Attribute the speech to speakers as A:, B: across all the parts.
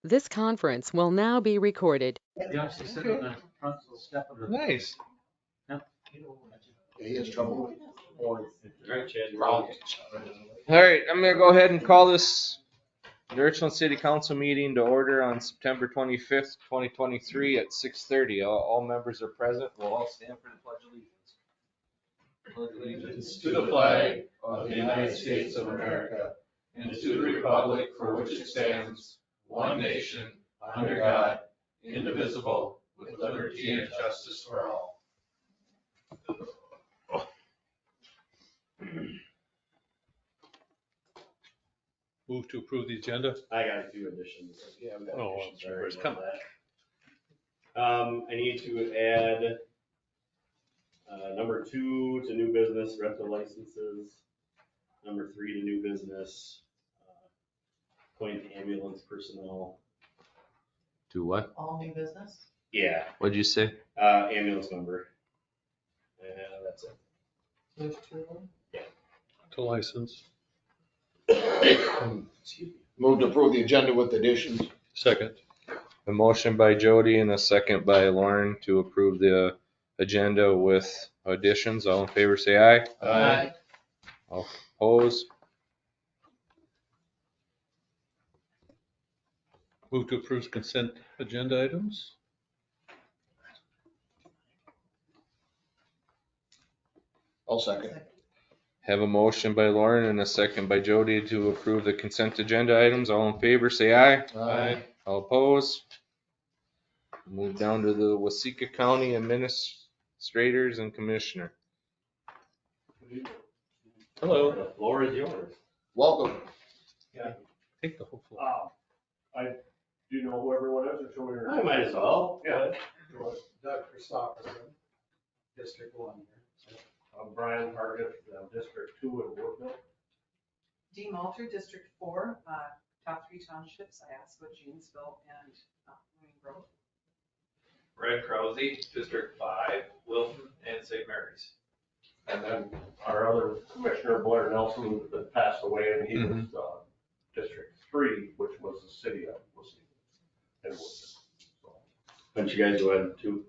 A: This conference will now be recorded.
B: Yeah, she said on the front step of the.
C: Nice.
D: He has trouble.
B: Right, Chad.
C: All right, I'm gonna go ahead and call this the Richland City Council meeting to order on September 25th, 2023 at 6:30. All members are present. We'll all stand for the pledge of allegiance.
D: To the flag of the United States of America and to the republic for which it stands, one nation, under God, indivisible, with liberty and justice for all.
B: Move to approve the agenda.
E: I got a few additions.
B: Yeah,
E: I've got
B: oh,
E: additions.
B: sure.
E: Sorry
B: It's
E: about
B: coming.
E: that. I need to add number 2 to new business rental licenses. Number 3 to new business, appoint ambulance personnel.
C: To what?
F: All new business?
E: Yeah,
C: What'd you say?
E: ambulance number. And that's it.
F: Move to.
B: To license.
E: Excuse me.
D: Move to approve the agenda with additions.
B: Second.
C: A motion by Jody and a second by Lauren to approve the agenda with additions. All in favor, say aye.
D: Aye.
C: All opposed?
B: Move to approve consent agenda items.
D: I'll second.
C: Have a motion by Lauren and a second by Jody to approve the consent agenda items. All in favor, say aye.
D: Aye.
C: All opposed? Move down to the Waseca County Administrators and Commissioner.
B: Hello.
E: The floor is yours.
D: Welcome.
B: Take the whole floor.
G: Do you know who everyone is, or should we?
E: I might as well.
G: Yeah.
D: Doug Christopherson, District 1 here.
G: Brian Hargis, District 2 in Woodville.
F: Dee Malter, District 4, top 3 townships, Iosco, Janesville, and Wayne Grove.
H: Red Krause, District 5, Wilton, and St. Mary's.
G: And then our other Commissioner Blair Nelson that passed away, and he was District 3, which was the city of Waseca and Woodville. So,
E: Why don't you guys go ahead too?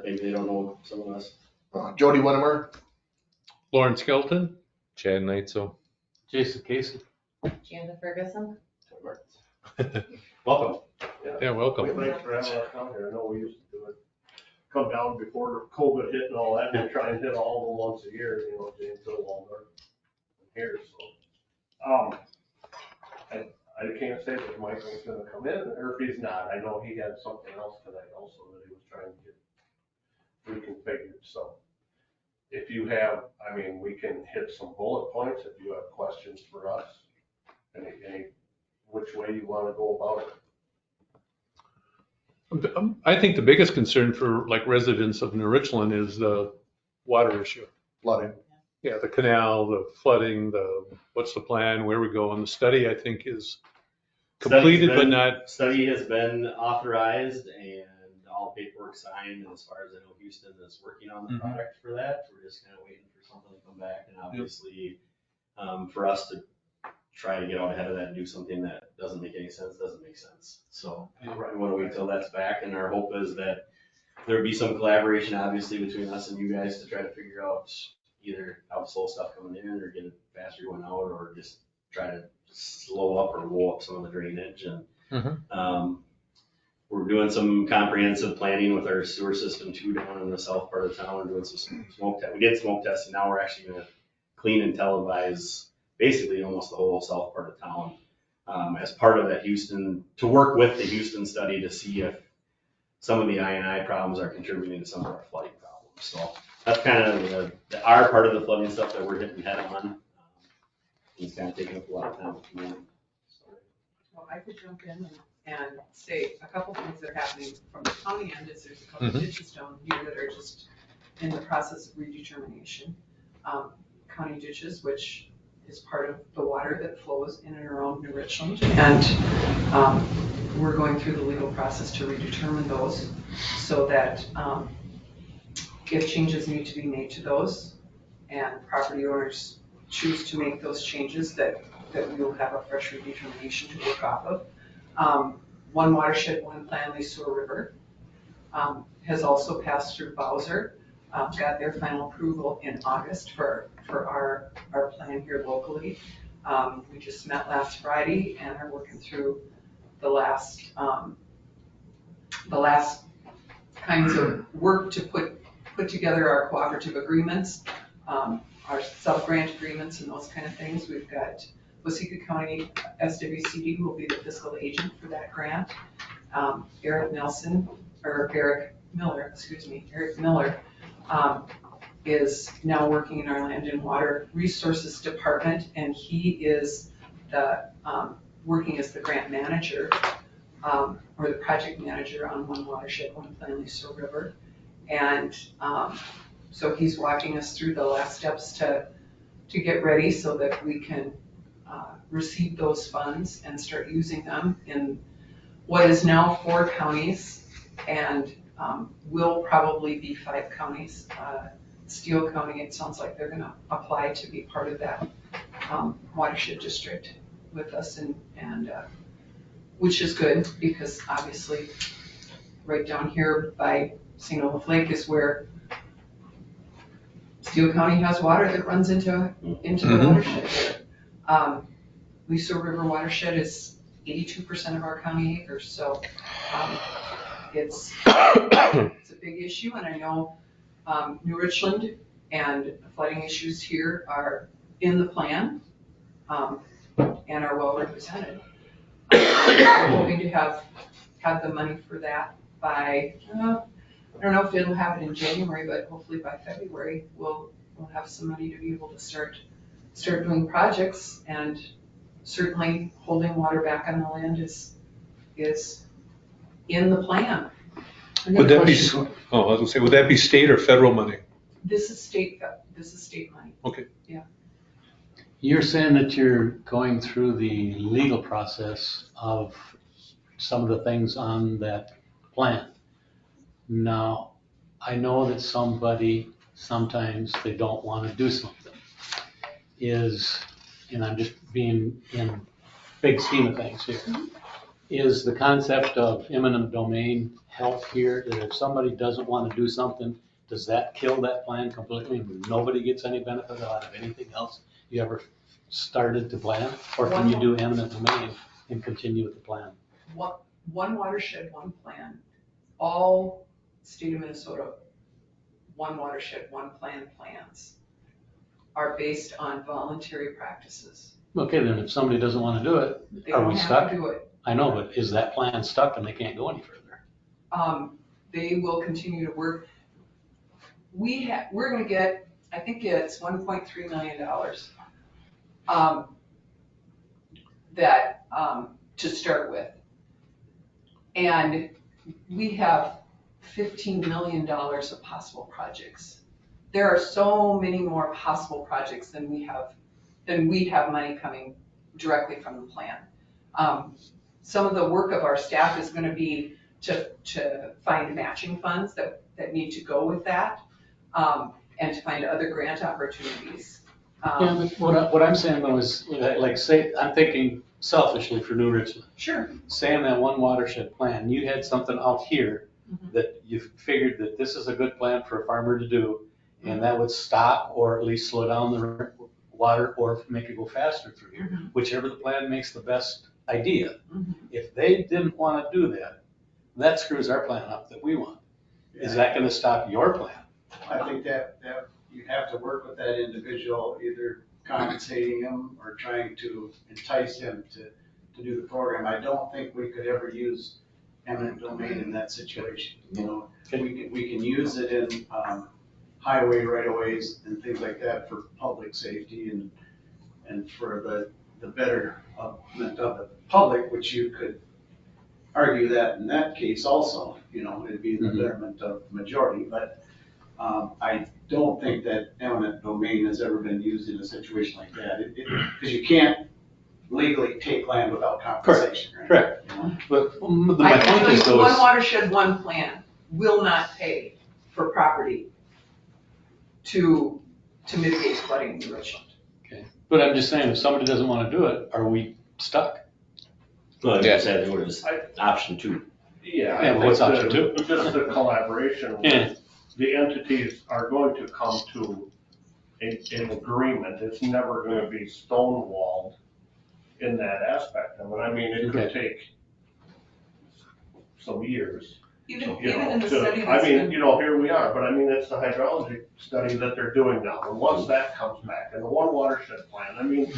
E: Maybe they don't know some of us.
D: Jody Winnemer.
B: Lauren Skelton.
C: Chad Neitzel.
B: Jason Casey.
F: Jana Ferguson.
E: Welcome.
B: Yeah, welcome.
G: Thanks for having us down here. I know we used to do it. Come down before COVID hit and all that, and try and hit all of them once a year, you know, Janesville, Walmart, and here, so. I can't say that Michael's gonna come in, or if he's not, I know he had something else tonight also that he was trying to get reconfigured, so. If you have, I mean, we can hit some bullet points if you have questions for us, any, which way you wanna go about it.
B: I think the biggest concern for like residents of New Richland is the water issue.
D: Flooding.
B: Yeah, the canal, the flooding, what's the plan, where we go. And the study, I think, is completed but not.
E: Study has been authorized and all paperwork signed, and as far as I know, Houston is working on the product for that. We're just kind of waiting for something to come back, and obviously, for us to try to get out ahead of that and do something that doesn't make any sense, doesn't make sense. So we want to wait till that's back, and our hope is that there'd be some collaboration, obviously, between us and you guys to try to figure out either how to slow stuff coming in or get it faster going out, or just try to slow up or roll up some of the drainage. And we're doing some comprehensive planning with our sewer system too down in the south part of town. We're doing some smoke test. We did smoke testing. Now we're actually going to clean and televise basically almost the whole south part of town as part of that Houston, to work with the Houston study to see if some of the I&I problems are contributing to some of our flooding problems. So that's kind of our part of the flooding stuff that we're hitting head on. It's kind of taking up a lot of time.
F: Well, I could jump in and say a couple things that are happening from the county end is there's a couple ditches down here that are just in the process of redetermination. County ditches, which is part of the water that flows in and around New Richland. And we're going through the legal process to redetermine those so that if changes need to be made to those and property owners choose to make those changes, that we will have a fresh redetermination to work off of. One Watershed, One Plan, Lee Sewer River, has also passed through Bowser, got their final approval in August for our plan here locally. We just met last Friday and are working through the last kinds of work to put together our cooperative agreements, our sub-grant agreements and those kind of things. We've got Waseca County SWCD who will be the fiscal agent for that grant. Eric Miller is now working in our Land and Water Resources Department, and he is working as the grant manager, or the project manager on One Watershed, One Plan, Lee Sewer River. And so he's walking us through the last steps to get ready so that we can receive those funds and start using them in what is now 4 counties and will probably be 5 counties. Steele County, it sounds like they're gonna apply to be part of that watershed district with us, and which is good because obviously right down here by St. Olaf Lake is where Steele County has water that runs into the watershed there. Lee Sewer River watershed is 82% of our county acres, so it's a big issue, and I know New Richland and flooding issues here are in the plan and are well represented. We're hoping to have the money for that by, I don't know if it'll happen in January, but hopefully by February, we'll have some money to be able to start doing projects, and certainly holding water back on the land is in the plan.
B: Would that be, I was gonna say, would that be state or federal money?
F: This is state money.
B: Okay.
F: Yeah.
I: You're saying that you're going through the legal process of some of the things on that plan. Now, I know that sometimes they don't want to do something. And I'm just being in big scheme of things here. Is the concept of eminent domain help here, that if somebody doesn't want to do something, does that kill that plan completely and nobody gets any benefit out of anything else you ever started to plan? Or can you do eminent domain and continue with the plan?
F: One watershed, one plan. All state of Minnesota, one watershed, one plan plans are based on voluntary practices.
I: Okay, then if somebody doesn't want to do it,
F: They
I: are
F: don't
I: we
F: have
I: stuck?
F: to do it.
I: I know, but is that plan stuck and they can't go any further?
F: They will continue to work. We're gonna get, I think it's $1.3 million that to start with. And we have $15 million of possible projects. There are so many more possible projects than we have money coming directly from the plan. Some of the work of our staff is gonna be to find matching funds that need to go with that, and to find other grant opportunities.
I: Yeah, but what I'm saying though is, like say, I'm thinking selfishly for New Richland.
F: Sure.
I: Say in that one watershed plan, you had something out here that you figured that this is a good plan for a farmer to do, and that would stop or at least slow down the water or make it go faster through here, whichever the plan makes the best idea. If they didn't want to do that screws our plan up that we want. Is that going to stop your plan?
J: I think that you have to work with that individual, either compensating him or trying to entice him to do the program. I don't think we could ever use eminent domain in that situation. You know, we can use it in highway right-of-ways and things like that for public safety and for the betterment of the public, which you could argue that in that case also, you know, it'd be the betterment of the majority, but I don't think that eminent domain has ever been used in a situation like that. Because you can't legally take land without compensation.
I: Correct.
J: You know?
I: But my point is though,
F: One watershed, one plan will not pay for property to mitigate flooding in New Richland.
I: okay. But I'm just saying, if somebody doesn't want to do it, are we stuck?
E: Well,
C: Yeah.
E: I said it was option 2.
G: Yeah.
I: Yeah,
G: I
I: what's
G: think
I: option two?
G: Just the collaboration
I: Yeah.
G: with the entities are going to come to an agreement. It's never gonna be stonewalled in that aspect of it. I mean, it could take some years.
F: Even
G: You know,
F: in the
G: to-
F: study
G: I
F: that's
G: mean,
F: been,
G: you know, here we are, but I mean, it's the hydrology study that they're doing now, and once that comes back, and the one watershed plan, I mean,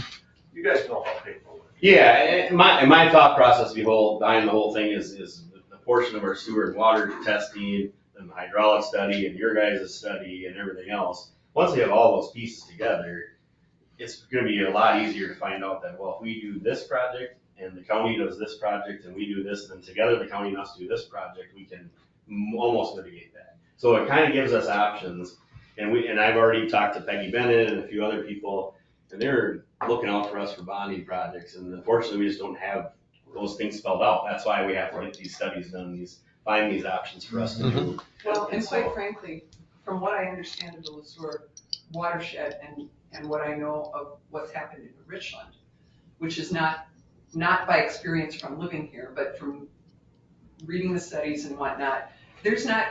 G: you guys know how paperwork.
E: Yeah, and my thought process behind the whole thing is the portion of our sewer and water testing and the hydraulic study and your guys' study and everything else. Once we have all those pieces together, it's gonna be a lot easier to find out that, well, if we do this project and the county does this project and we do this, then together the county and us do this project, we can almost mitigate that. So it kind of gives us options. And I've already talked to Peggy Bennett and a few other people, and they're looking out for us for bonding projects. And unfortunately, we just don't have those things spelled out. That's why we have to get these studies done, find these options for us to do.
F: well, and quite frankly, from what I understand of the LeSueur watershed and what I know of what's happened in Richland, which is not by experience from living here, but from reading the studies and whatnot, there's not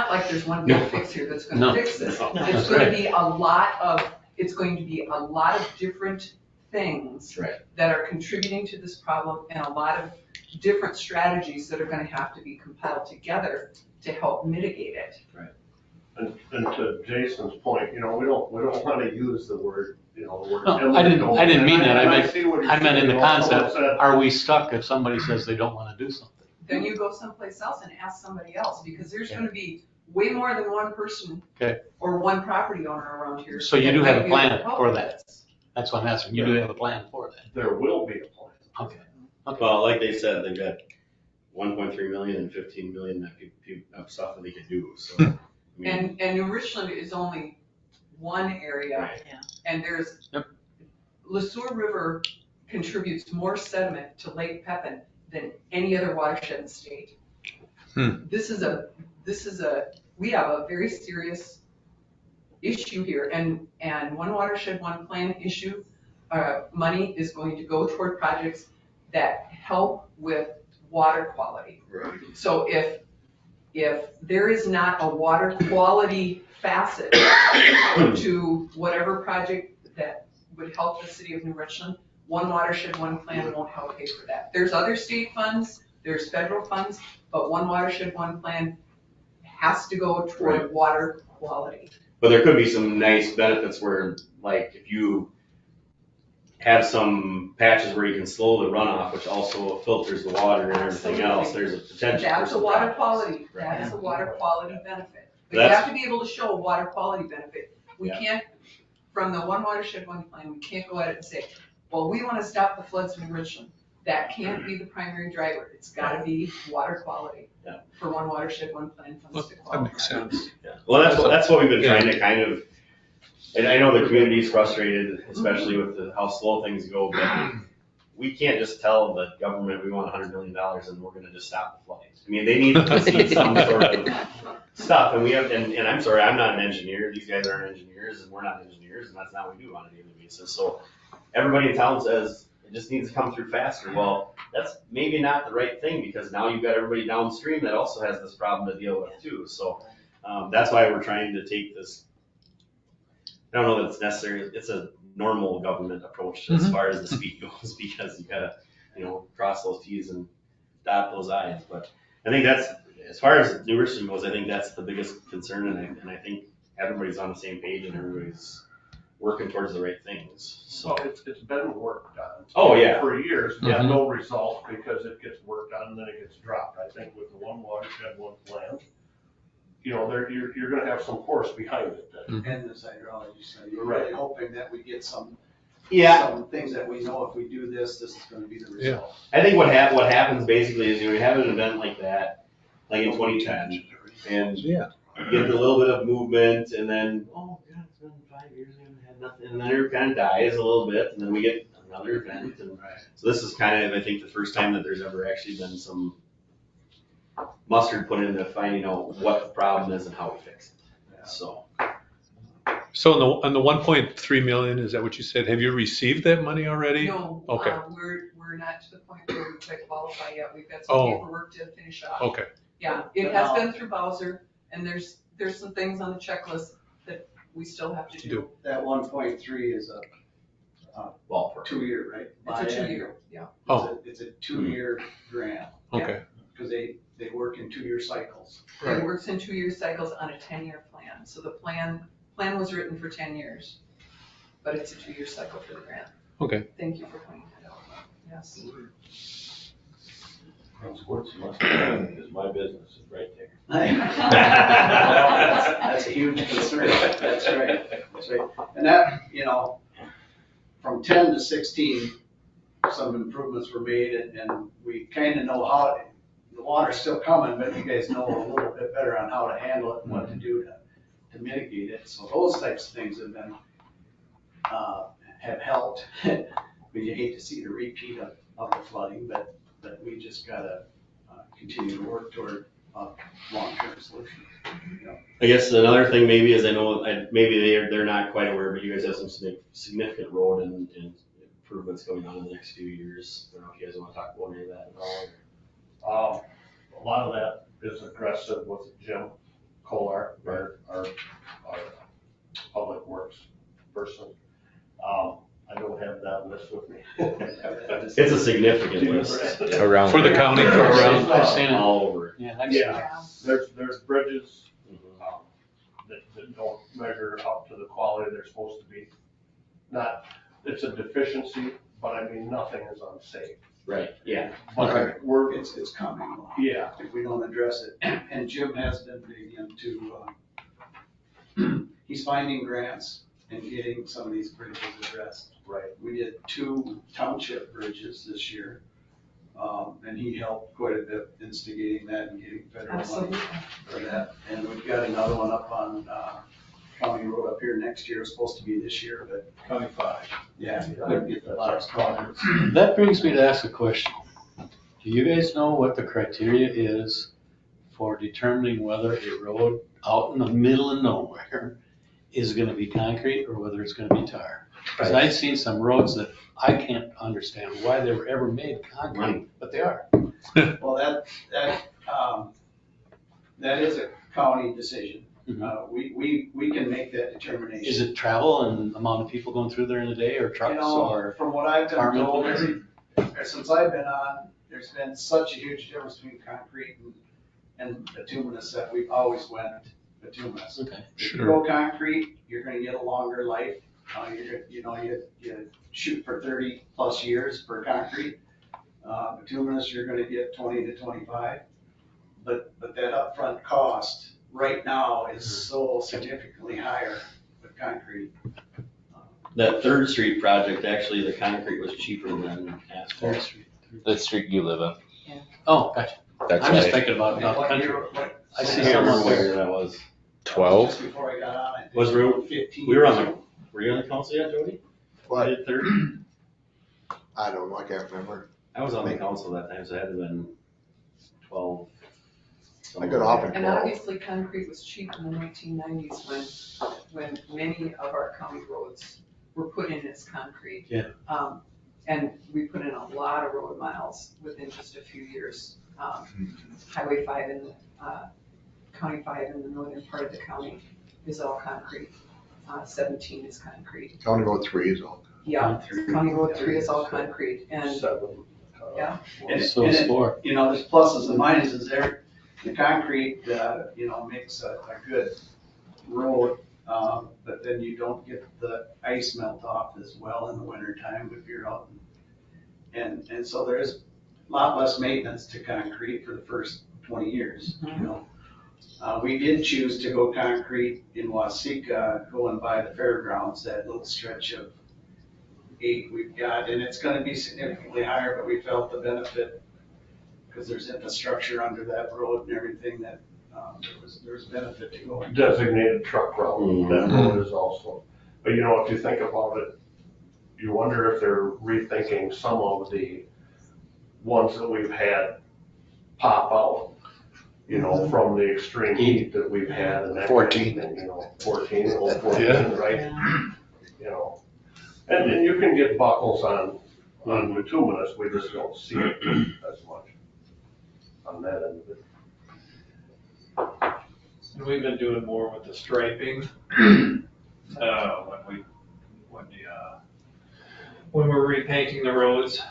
F: like there's one big fix here that's gonna
I: No.
F: fix this.
E: No.
F: It's going to be a lot of different things
E: That's right.
F: that are contributing to this problem, and a lot of different strategies that are gonna have to be compiled together to help mitigate it.
G: And to Jason's point, you know, we don't wanna use the word, you know, the word.
I: No, I didn't mean that.
G: And see what you're
I: I meant in the
G: saying. You know, someone
I: concept,
G: said,
I: are we stuck if somebody says they don't wanna do something?
F: Then you go someplace else and ask somebody else, because there's gonna be way more than one person
I: Okay.
F: or one property owner around here.
I: So you
F: that
I: do have
F: might
I: a
F: be able to
I: plan
F: help
I: for
F: with
I: that?
F: this.
I: That's what I'm asking. You do have a plan for that?
G: There will be a plan.
I: Okay.
E: Well, like they said, they've got 1.3 million and 15 million of stuff that they could do, so. I mean,
F: And New Richland is only one area,
E: Right.
F: and there's,
I: Yep.
F: LeSueur River contributes more sediment to Lake Pepin than any other watershed in the state. This is we have a very serious issue here, and one watershed, one plan issue, money is going to go toward projects that help with water quality.
E: Right.
F: So if there is not a water quality facet to whatever project that would help the city of New Richland, one watershed, one plan won't help pay for that. There's other state funds, there's federal funds, but one watershed, one plan has to go toward water quality.
E: But there could be some nice benefits where, like, if you have some patches where you can slow the runoff, which also filters the water and everything else, there's a potential for
F: That's a
E: some
F: water
E: projects.
F: quality,
E: Right.
F: that is a water quality benefit. But you
E: That's-
F: have to be able to show a water quality benefit. We
E: Yeah.
F: can't, from the one watershed, one plan, we can't go at it and say, well, we want to stop the floods in Richland. That can't be the primary driver. It's gotta be water quality.
E: Yeah.
F: For one watershed, one plan funds to
B: That
F: qualify.
B: makes sense.
E: Yeah. Well, that's what we've been trying to kind of, and I know the community's frustrated, especially with how slow things go, but we can't just tell the government we want $100 million and we're gonna just stop the flooding. I mean, they need to see some sort of stuff, and we have, and I'm sorry, I'm not an engineer, these guys aren't engineers, and we're not engineers, and that's not what we do on a daily basis, so everybody in town says, it just needs to come through faster, well, that's maybe not the right thing, because now you've got everybody downstream that also has this problem to deal with too, so, that's why we're trying to take this, I don't know that it's necessary, it's a normal government approach as far as the speed goes, because you gotta, cross those Ts and dot those Is, but I think that's, as far as New Richland goes, I think that's the biggest concern, and I think everybody's on the same page and everybody's working towards the right things, so.
G: So it's been worked on.
E: Oh, yeah.
G: For years, we have no results because it gets worked on and then it gets dropped. I think with the one watershed, one plan, you're gonna have some force behind it then.
J: And this hydrology study, you're
G: Right.
J: really hoping that we get some things that we know if we do this, this is gonna be the result.
E: I think what happens basically is you have an event like that, like in 2010, and you get a little bit of movement, and then, oh, God, it's been 5 years, we haven't had nothing, and then it kind of dies a little bit, and then we get another event, and so this is kind of, I think, the first time that there's ever actually been some mustard put into finding out what the problem is and how we fix it, so.
B: So on the 1.3 million, is that what you said? Have you received that money already?
F: No,
B: Okay.
F: we're we're not to the point where we quite qualify yet. We've got some
B: Oh.
F: paperwork to finish off.
B: Okay,
F: Yeah, it has been through Bowser, and there's some things on the checklist that we still have to do.
J: That 1.3 is a
E: Ballpark.
J: 2-year, right?
F: It's a 2-year, yeah.
B: Oh.
J: It's a 2-year grant,
B: okay.
J: because they work in 2-year cycles.
B: Right.
F: It works in 2-year cycles on a 10-year plan. So the plan was written for 10 years, but it's a 2-year cycle for the grant.
B: Okay.
F: Thank you for pointing that out. Yes.
H: Because my business is right there.
J: That's a huge concern. That's right. That's right. And that, from 10 to 16, some improvements were made, and we kind of know how, the water's still coming, but you guys know a little bit better on how to handle it and what to do to mitigate it. So those types of things have been, have helped. But you hate to see the repeat of the flooding, but we just gotta continue to work toward a long-term solution.
E: I guess another thing maybe is I know, maybe they're not quite aware, but you guys have some significant road and improvements going on in the next few years. I don't know if you guys want to talk about any of that at all.
G: A lot of that is aggressive with Jim Kolar, our public works person. I don't have that list with me.
E: It's a significant list.
C: Around.
B: For the county, for around,
I: I've seen it.
E: All over.
I: Yeah, I've seen it.
G: Yeah, there's bridges, that don't measure up to the quality they're supposed to be. It's a deficiency, but I mean, nothing is unsafe.
E: Right, yeah.
G: But
J: It's coming.
G: yeah,
J: If we don't address it. And Jim has been big into, he's finding grants and getting some of these bridges addressed.
G: right.
J: We did 2 township bridges this year, and he helped quite a bit instigating that and getting federal money
F: Absolutely.
J: for that. And we've got another one up on County Road up here next year. It's supposed to be this year, but
G: County 5.
J: yeah, couldn't get the lots covered.
I: That brings me to ask a question. Do you guys know what the criteria is for determining whether a road out in the middle of nowhere is gonna be concrete or whether it's gonna be tar? Because I've seen some roads that I can't understand why they were ever made concrete, but they are.
J: Well, that is a county decision. We can make that determination.
I: Is it travel and amount of people going through there in a day or trucks or?
J: From what I've been
I: farm
J: told,
I: implements?
J: since I've been on, there's been such a huge difference between concrete and bituminous that we've always went bituminous.
I: Okay.
J: If you go concrete, you're gonna get a longer life. You shoot for 30+ years for concrete. Bituminous, you're gonna get 20 to 25. But that upfront cost right now is so significantly higher with concrete.
E: That Third Street project, actually, the concrete was cheaper than asphalt.
C: The street you live in.
I: Oh, gotcha.
C: That's
I: I'm just
C: right.
I: thinking about
J: What
I: country.
J: year-
I: I see
E: I can't remember
I: someone
E: what
I: there.
E: year that was.
C: 12?
J: Just before I got on, I think.
E: Was Route
J: 15.
E: We were were you on the council yet, Jody?
K: What?
E: Did Third?
K: I don't know, I can't remember.
E: I was on the council that time, so it had to have been 12.
K: I got off at
F: And
K: 12.
F: obviously, concrete was cheap in the 1990s when many of our county roads were put in as concrete.
I: Yeah.
F: And we put in a lot of road miles within just a few years. Highway 5 in County 5 in the northern part of the county is all concrete. 17 is concrete.
K: County Road 3 is all.
F: Yeah, County Road 3 is all concrete, and,
G: 7.
F: yeah.
I: So it's four.
J: There's pluses and minuses there. The concrete, makes a good road, but then you don't get the ice melt off as well in the winter time if you're out. And so there is a lot less maintenance to concrete for the first 20 years, We did choose to go concrete in Waseca, going by the fairgrounds, that little stretch of 8 we've got, and it's gonna be significantly higher, but we felt the benefit because there's infrastructure under that road and everything that, there was benefit to going.
G: Designated truck route, that road is also. But if you think about it, you wonder if they're rethinking some of the ones that we've had pop out, from the extreme heat that we've had and that.
K: 14.
G: Kind of thing, 14, old 14, right? And then you can get buckles on On bituminous, we just don't see it as much on that end of it.
H: And we've been doing more with the striping. When we're repainting the roads,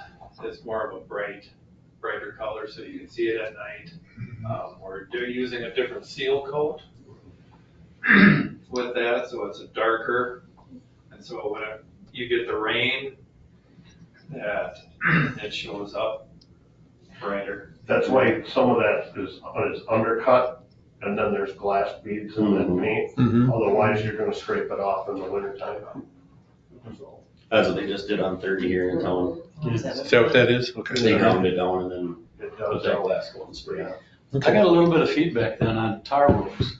H: it's more of a brighter color so you can see it at night. We're using a different seal coat with that, so it's a darker. And so when you get the rain, that it shows up brighter.
G: That's why some of that is undercut, and then there's glass beads and then paint. Otherwise, you're gonna scrape it off in the wintertime. So,
E: That's what they just did on 30 here in town.
B: Is that what that is? Okay.
E: They ground it down and then
G: it
E: put
G: does
E: that
G: help.
E: glass coat and spray it.
I: I got a little bit of feedback then on tar roads.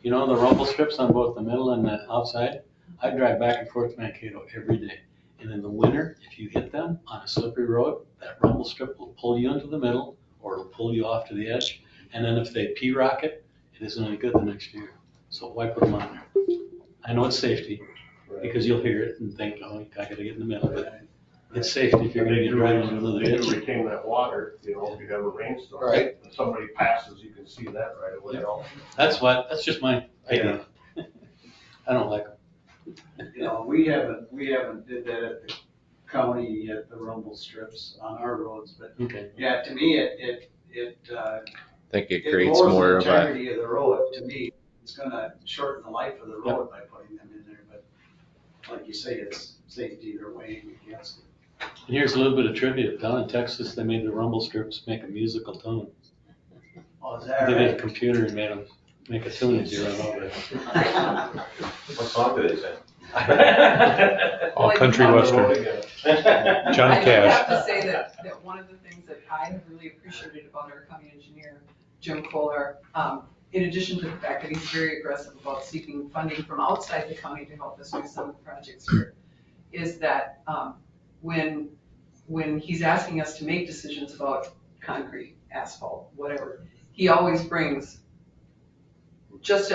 I: You know, the rumble strips on both the middle and the outside? I drive back and forth to Mankato every day. And in the winter, if you hit them on a slippery road, that rumble strip will pull you into the middle or it'll pull you off to the edge. And then if they P-rock it, it isn't any good the next year. So why put them on there? I know it's safety because you'll hear it and think, oh, I gotta get in the middle. But it's safety if you're gonna get driving into the
G: They do
I: ditch.
G: retain that water, you know, if you have a rainstorm.
I: Right.
G: If somebody passes, you can see that right away.
I: That's that's just my idea. I don't like them.
J: You know, we haven't did that at the county yet, the rumble strips on our roads, but
I: Okay.
J: yeah, to me, it
C: I think it
J: it
C: creates
J: lowers
C: more
J: the
C: of a,
J: integrity of the road. To me, it's gonna shorten the life of the road by putting them in there, but like you say, it's safety, they're weighing against it.
I: And here's a little bit of trivia. Down in Texas, they made the rumble strips make a musical tone.
J: Oh, is that
I: They did a
J: right?
I: computer and made them make a tune as you run over it.
D: What song do they sing?
B: All country western. Johnny
F: I do
B: Cash.
F: have to say that one of the things that I have really appreciated about our county engineer, Jim Kohler, in addition to the fact that he's very aggressive about seeking funding from outside the county to help us do some of the projects here, is that when he's asking us to make decisions about concrete, asphalt, whatever, he always brings just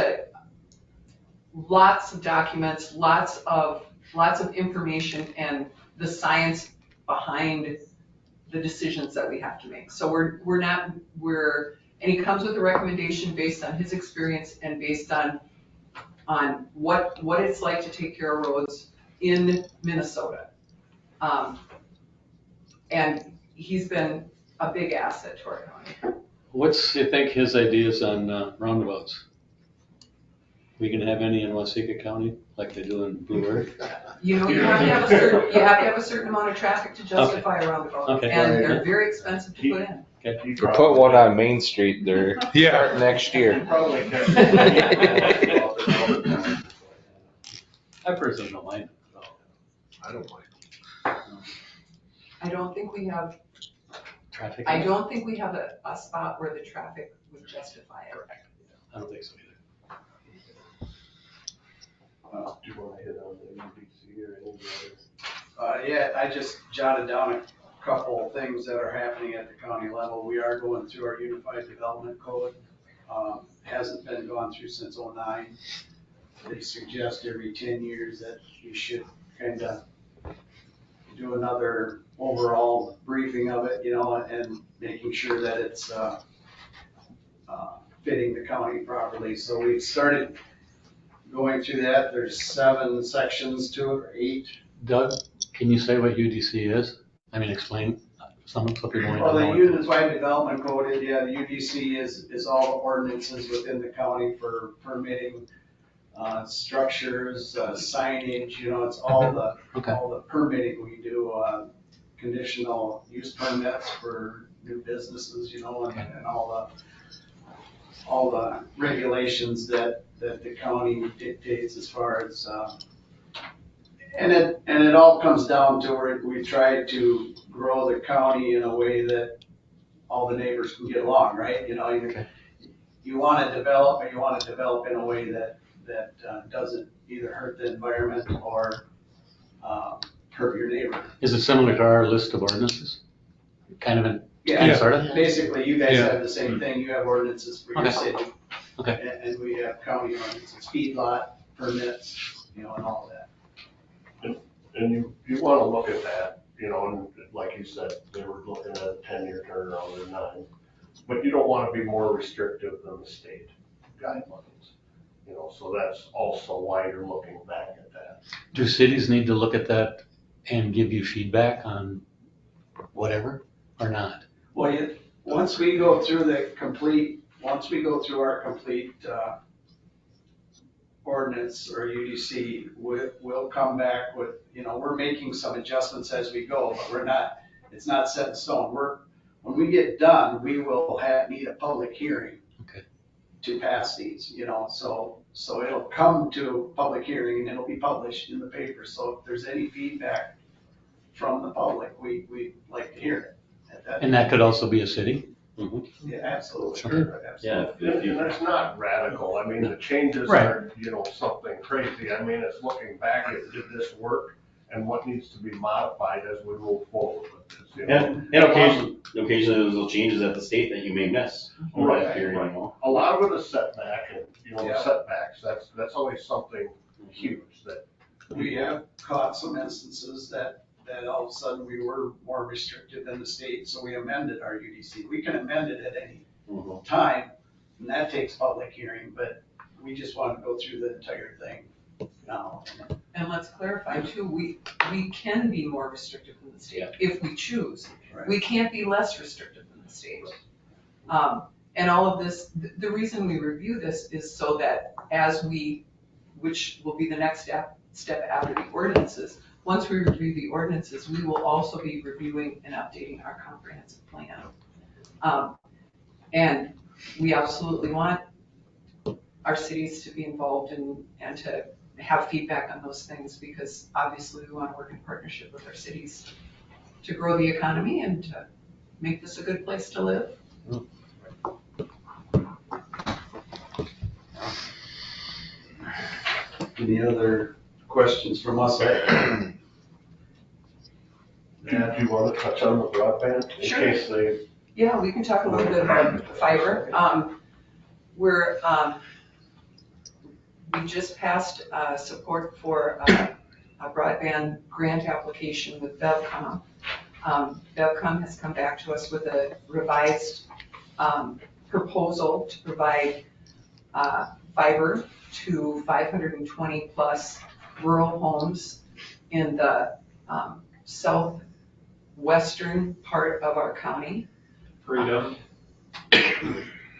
F: lots of documents, lots of information and the science behind the decisions that we have to make. So and he comes with a recommendation based on his experience and based on what it's like to take care of roads in Minnesota. And he's been a big asset to our county.
I: What's, you think, his ideas on roundabouts? We can have any in Waseca County, like they do in Blue Earth?
F: You know, you have to have a certain amount of traffic to justify a roundabout.
I: Okay.
F: And they're very expensive to put in.
C: you put one on Main Street there,
B: Yeah.
C: start next year.
G: Probably catch it.
I: I personally don't mind it at all.
K: I don't like
F: I don't think we have
I: Traffic?
F: I don't think we have a spot where the traffic would justify it.
I: I don't think so either.
G: Do you wanna hit on the UBC or any of the other?
J: Yeah, I just jotted down a couple of things that are happening at the county level. We are going through our Unified Development Code. Hasn't been gone through since '09. They suggest every 10 years that you should kind of do another overall briefing of it, you know, and making sure that it's fitting the county properly. So we've started going through that. There's 7 sections to it, or 8.
I: Doug, can you say what UDC is? I mean, explain some people might
J: Well,
I: not
J: the
I: know.
J: Unified Development Code, the UDC is all the ordinances within the county for permitting structures, signage, you know, it's all the,
I: Okay.
J: all the permitting we do, conditional use permits for new businesses, you know, and all the regulations that the county dictates as far as, and it all comes down to where we try to grow the county in a way that all the neighbors can get along, right? You know, you want to develop, but you want to develop in a way that doesn't either hurt the environment or hurt your neighbor.
I: Is it similar to our list of ordinances? Kind of in,
J: Yeah,
I: sort of?
J: basically, you guys
B: Yeah.
J: have the same thing. You have ordinances for your
I: Okay.
J: city.
I: Okay.
J: And we have county ordinances, feedlot permits, you know, and all of that.
G: And you wanna look at that you know, and like you said, they were looking at a 10-year turnaround or 9. But you don't want to be more restrictive than the state guidelines, you know, so that's also why you're looking back at that.
I: Do cities need to look at that and give you feedback on whatever or not?
J: Well, once we go through our complete ordinance or UDC, we'll come back with, you know, we're making some adjustments as we go, but it's not set in stone. When we get done, we will need a public hearing.
I: Okay.
J: To pass these, you know, so it'll come to public hearing and it'll be published in the paper. So if there's any feedback from the public, we'd like to hear it at that.
I: And that could also be a city?
J: Yeah, absolutely.
I: Sure.
E: Yeah.
G: And that's not radical. I mean, the changes
I: Right.
G: aren't, you know, something crazy. I mean, it's looking back at, did this work? And what needs to be modified as we move forward with this, you know?
E: And occasionally there's little changes at the state that you may miss over
G: Right,
E: that period, you
G: right.
E: know?
G: A lot of it is setback and, you know, the
J: Yeah.
G: setbacks, that's always something huge that,
J: We have caught some instances that all of a sudden we were more restrictive than the state, so we amended our UDC. We can amend it at any time, and that takes public hearing, but we just want to go through the entire thing now.
F: And let's clarify too, we can be more restrictive than the state if we choose.
J: Right.
F: We can't be less restrictive than the state. And all of this, the reason we review this is so that which will be the next step after the ordinances, once we review the ordinances, we will also be reviewing and updating our comprehensive plan. And we absolutely want our cities to be involved and to have feedback on those things, because obviously we want to work in partnership with our cities to grow the economy and to make this a good place to live.
J: Any other questions from us?
G: and do you want to touch on the broadband?
F: Sure.
G: In case they,
F: Yeah, we can talk a little bit about fiber. We just passed support for a broadband grant application with BevCom. BevCom has come back to us with a revised proposal to provide fiber to 520 plus rural homes in the southwestern part of our county.
H: Freedom,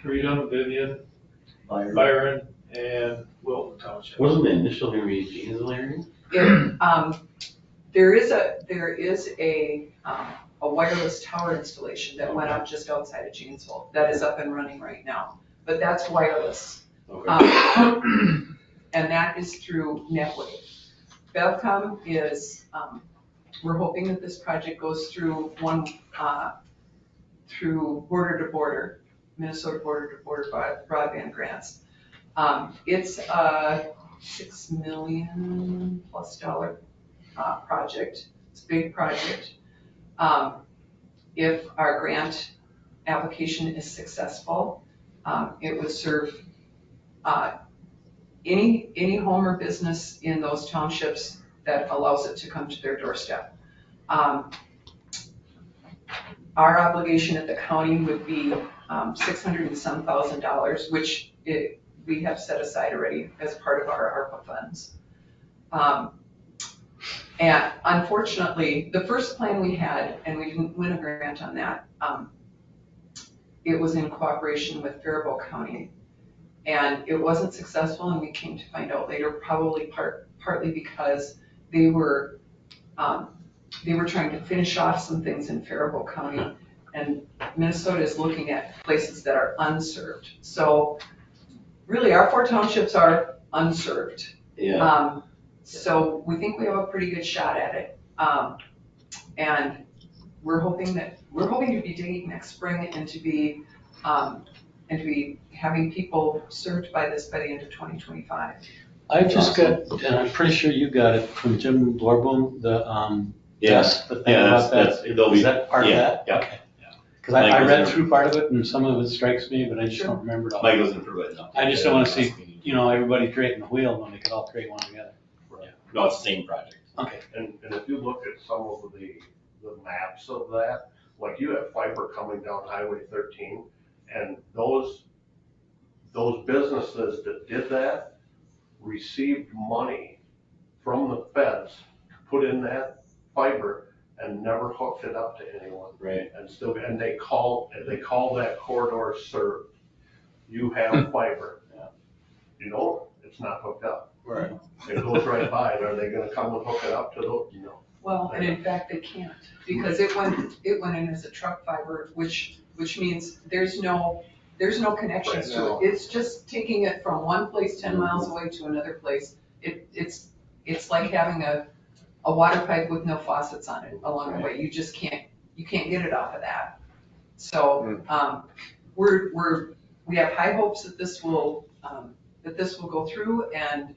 H: Vivian, Byron, and Wilton Township.
E: Wasn't the initial Henry Janesville area?
F: There is a wireless tower installation that went up just outside of Janesville that is up and running right now, but that's wireless.
E: Okay.
F: And that is through NetWave. BevCom is, we're hoping that this project goes through through border to border, Minnesota border to border broadband grants. It's a $6 million plus project. It's a big project. If our grant application is successful, it would serve any home or business in those townships that allows it to come to their doorstep. Our obligation at the county would be $600 and some thousand, which we have set aside already as part of our ARPA funds. And unfortunately, the first plan we had, and we didn't win a grant on that, it was in cooperation with Faribault County. And it wasn't successful, and we came to find out later, probably partly because they were trying to finish off some things in Faribault County, and Minnesota is looking at places that are unserved. So really, our 4 townships are unserved.
E: Yeah.
F: So we think we have a pretty good shot at it. And we're hoping to be digging next spring and to be having people served by this by the end of 2025.
I: I just got, and I'm pretty sure you got it from Jim Lorboom, the
E: Yes.
I: the thing about that.
E: They'll be,
I: Is that part of that?
E: yeah.
I: Okay. Because I read through part of it and some of it strikes me, but I just don't remember it all.
E: Mike wasn't through it, no.
I: I just don't want to see, everybody creating the wheel when they could all create one together.
E: No, it's the same project.
I: Okay.
G: and if you look at some of the the maps of that, like you have fiber coming down Highway 13, and those businesses that did that received money from the feds to put in that fiber and never hooked it up to anyone.
E: Right.
G: And they call that corridor served. You have fiber.
E: Yeah.
G: You know, it's not hooked up.
E: Right.
G: It goes right by. Are they gonna come and hook it up to those? No.
F: Well, and in fact, they can't, because it went in as a truck fiber, which means there's no connections to it. It's just taking it from one place 10 miles away to another place. It's like having a water pipe with no faucets on it along the way. You just can't get it off of that. So, we have high hopes that this will go through, and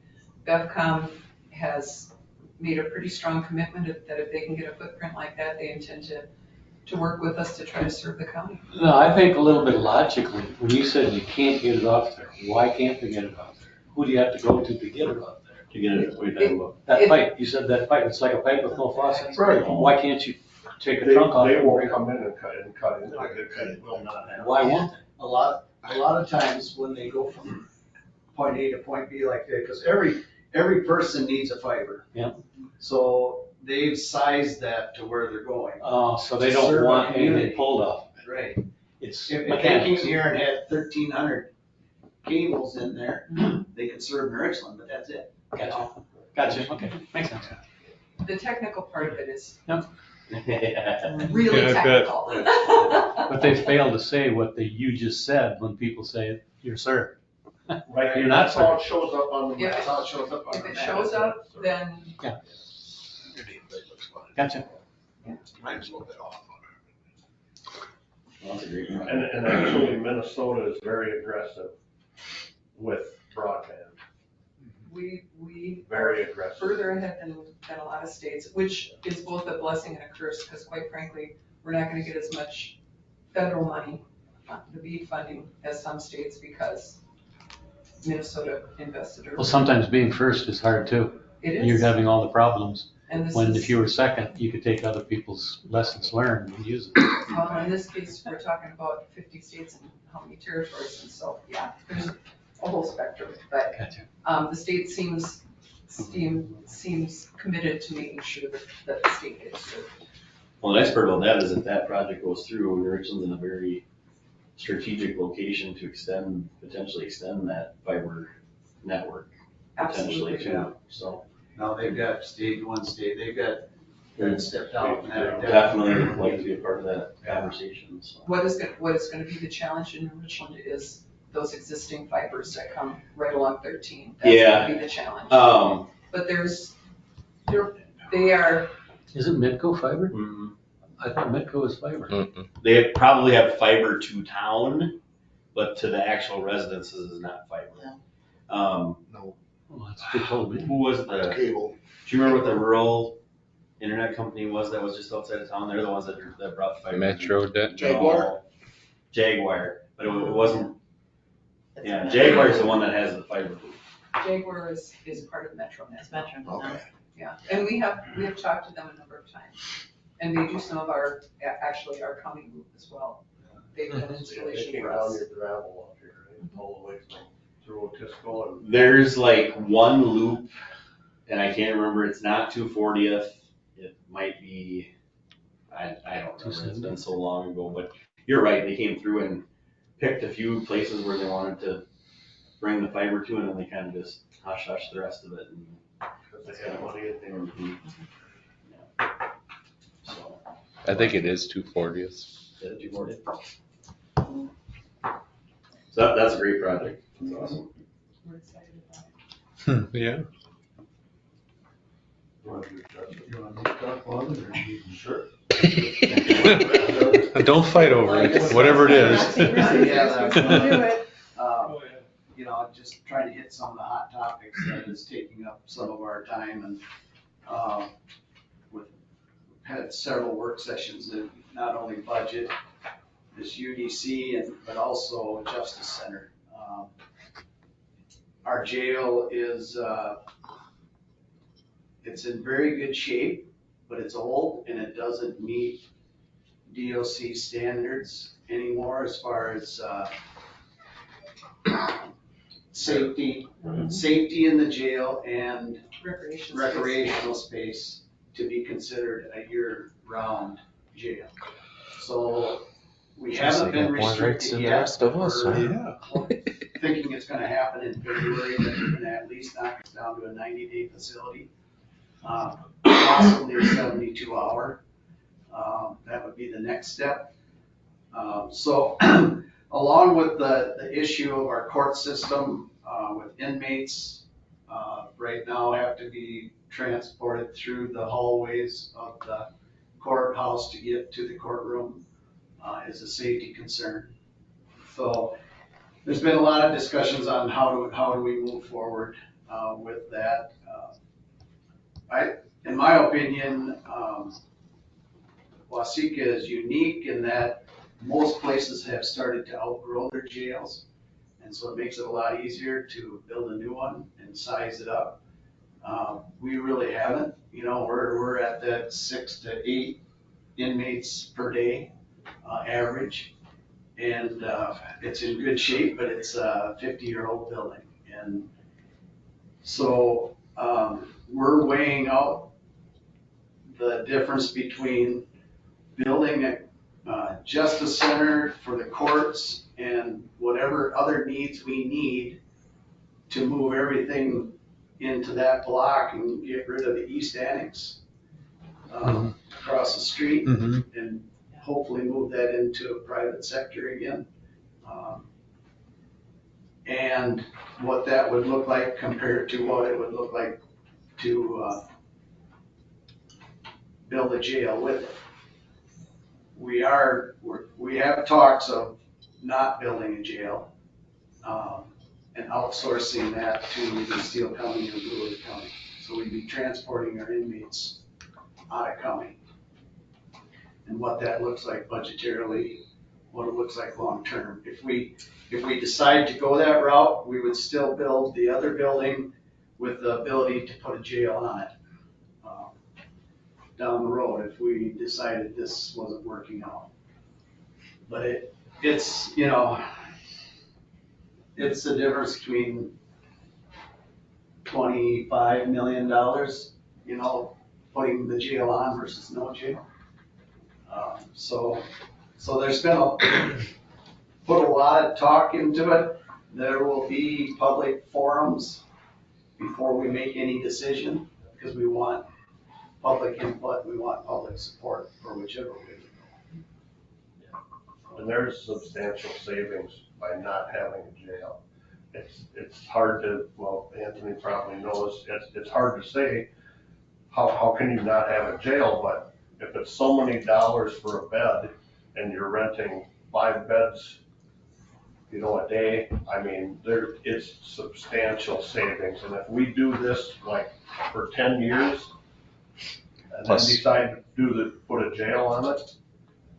F: BevCom has made a pretty strong commitment that if they can get a footprint like that, they intend to work with us to try to serve the county.
I: No, I think a little bit logically, when you said you can't get it off there, why can't they get it off there? Who do you have to go to get it off there?
E: To get it, what are you talking about?
I: That pipe, you said that pipe, it's like a pipe with no faucets.
G: Right.
I: Why can't you take a
G: They
I: trunk off?
G: they
I: and
G: won't
I: bring it?
G: come in and cut in. It will not happen.
I: Why won't they?
J: A lot of times when they go from point A to point B like that, because every person needs a fiber.
I: Yeah.
J: So they've sized that to where they're going.
I: Oh, so they
J: To
I: don't
J: serve
I: want
J: a community.
I: anything pulled off.
J: Right.
I: It's
J: If they
I: mechanics.
J: came here and had 1,300 cables in there, they could serve New Richland, but that's it.
I: Gotcha, okay, makes sense.
F: The technical part of it is
E: Yeah.
F: really
B: Yeah, I bet.
F: technical.
I: But they fail to say what you just said when people say you're served.
G: Right,
I: You're not
G: that's how it shows up on the
F: Yeah.
G: map.
J: That's how it shows up on
F: If
J: the
F: it
J: map.
F: shows up, then
I: Gotcha.
K: Might as well get off on
E: That's a great one.
G: And actually Minnesota is very aggressive with broadband,
F: we
G: very aggressive.
F: further ahead than a lot of states, which is both a blessing and a curse, because quite frankly, we're not gonna get as much federal money, the BEAD funding, as some states, because Minnesota invested early.
I: Well, sometimes being first is hard too.
F: It is.
I: You're having all the problems,
F: And this
I: when
F: is,
I: if you were second, you could take other people's lessons learned and use it.
F: well, in this case, we're talking about 50 states and how many territories, and so, yeah, there's a whole spectrum, but,
I: Gotcha.
F: the state seems committed to making sure that the state gets served.
E: Well, the nice part about that is if that project goes through, New Richland's in a very strategic location to potentially extend that fiber network potentially
F: Absolutely,
E: too,
F: yeah.
E: so.
J: Now they've got they've stepped out and that.
E: Definitely would like to be a part of that conversation, so.
F: What is gonna be the challenge in New Richland is those existing fibers that come right along 13. That's
E: Yeah.
F: gonna be the challenge. But they are,
I: Is it Midco fiber?
E: mhm.
I: I thought Midco was fiber.
E: They probably have fiber to town, but to the actual residences is not fiber.
K: No,
I: Well, that's what they told me.
E: Who was
K: it's
E: the,
K: cable.
E: do you remember what the rural internet company was that was just outside of town? They're the ones that brought the fiber.
C: Metro Debt.
K: Jaguar?
E: No, Jaguar, but it wasn't, yeah, Jaguar's the one that has the fiber.
F: Jaguar is part of MetroNet.
K: Okay.
F: Yeah, and we have talked to them a number of times, and they do some of our county loop as well. They've done
G: They
F: installation
G: came
F: for
G: down
F: us.
G: your gravel up here, right, all the way through Otisco and.
E: There's like one loop, and I can't remember, it's not 240th, it might be, I don't remember, it's been so long ago, but you're right, they came through and picked a few places where they wanted to bring the fiber to, and then they kind of just hush the rest of it. And
G: Because they had money in there.
E: Yeah. So,
C: I think it is 240th.
E: is it 240th? So that's a great project, that's awesome.
F: We're excited about it.
B: Yeah.
G: Sure.
B: Don't fight over it, whatever it is.
J: You know, just trying to hit some of the hot topics that is taking up some of our time, and we've had several work sessions that not only budget, this UDC, but also Justice Center. Our jail is, it's in very good shape. but it's old and it doesn't meet DOC standards anymore as far as, safety in the jail and recreational space to be considered a year-round jail. So we haven't been restricted yet.
B: Yeah.
J: We're thinking it's gonna happen in February, that they're gonna at least knock us down to a 90-day facility, possibly a 72-hour. That would be the next step. So along with the issue of our court system, with inmates, right now have to be transported through the hallways of the courthouse to get to the courtroom, is a safety concern. So there's been a lot of discussions on how do we move forward, with that. In my opinion, Waseca is unique in that most places have started to outgrow their jails. And so it makes it a lot easier to build a new one and size it up. We really haven't, we're at that 6 to 8 inmates per day, average. And, it's in good shape, but it's a 50-year-old building. And so, we're weighing out the difference between building a justice center for the courts and whatever other needs we need to move everything into that block and get rid of the east annex across the street and hopefully move that into a private sector again. And what that would look like compared to what it would look like to build a jail with it. We have talks of not building a jail and outsourcing that to either Steele County or Blue Earth County. So we'd be transporting our inmates out of county. And what that looks like budgetarily, what it looks like long-term. If we decide to go that route, we would still build the other building with the ability to put a jail on it down the road if we decided this wasn't working out. But it's the difference between $25 million, putting the jail on versus no jail. So there's been put a lot of talk into it. There will be public forums before we make any decision, because we want public input, we want public support for whichever way we go.
G: And there's substantial savings by not having a jail. It's hard to, well, Anthony probably knows, it's hard to say, how can you not have a jail, but if it's so many dollars for a bed and you're renting 5 beds, a day, I mean, it's substantial savings. And if we do this like for 10 years and then decide to put a jail on it,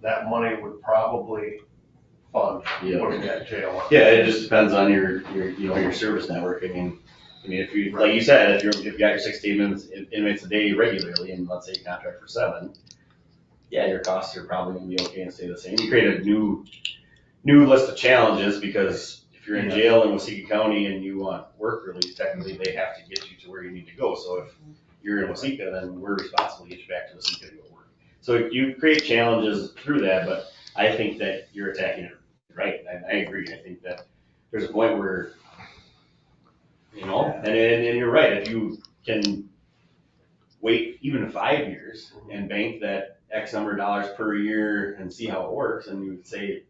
G: that money would probably fund putting that jail on.
E: Yeah, it just depends on your service network. I mean, if you, like you said, if you got your 16 inmates a day regularly, and let's say you contract for 7, yeah, your costs are probably gonna be okay and stay the same. You create a new list of challenges, because if you're in jail in Waseca County and you want work release, technically they have to get you to where you need to go. So if you're in Waseca, then we're responsible to get you back to Waseca to go work. So you create challenges through that, but I think that you're attacking it right. I agree. I think that there's a point where, and you're right. If you can wait even 5 years and bank that X number of dollars per year and see how it works, and you would say,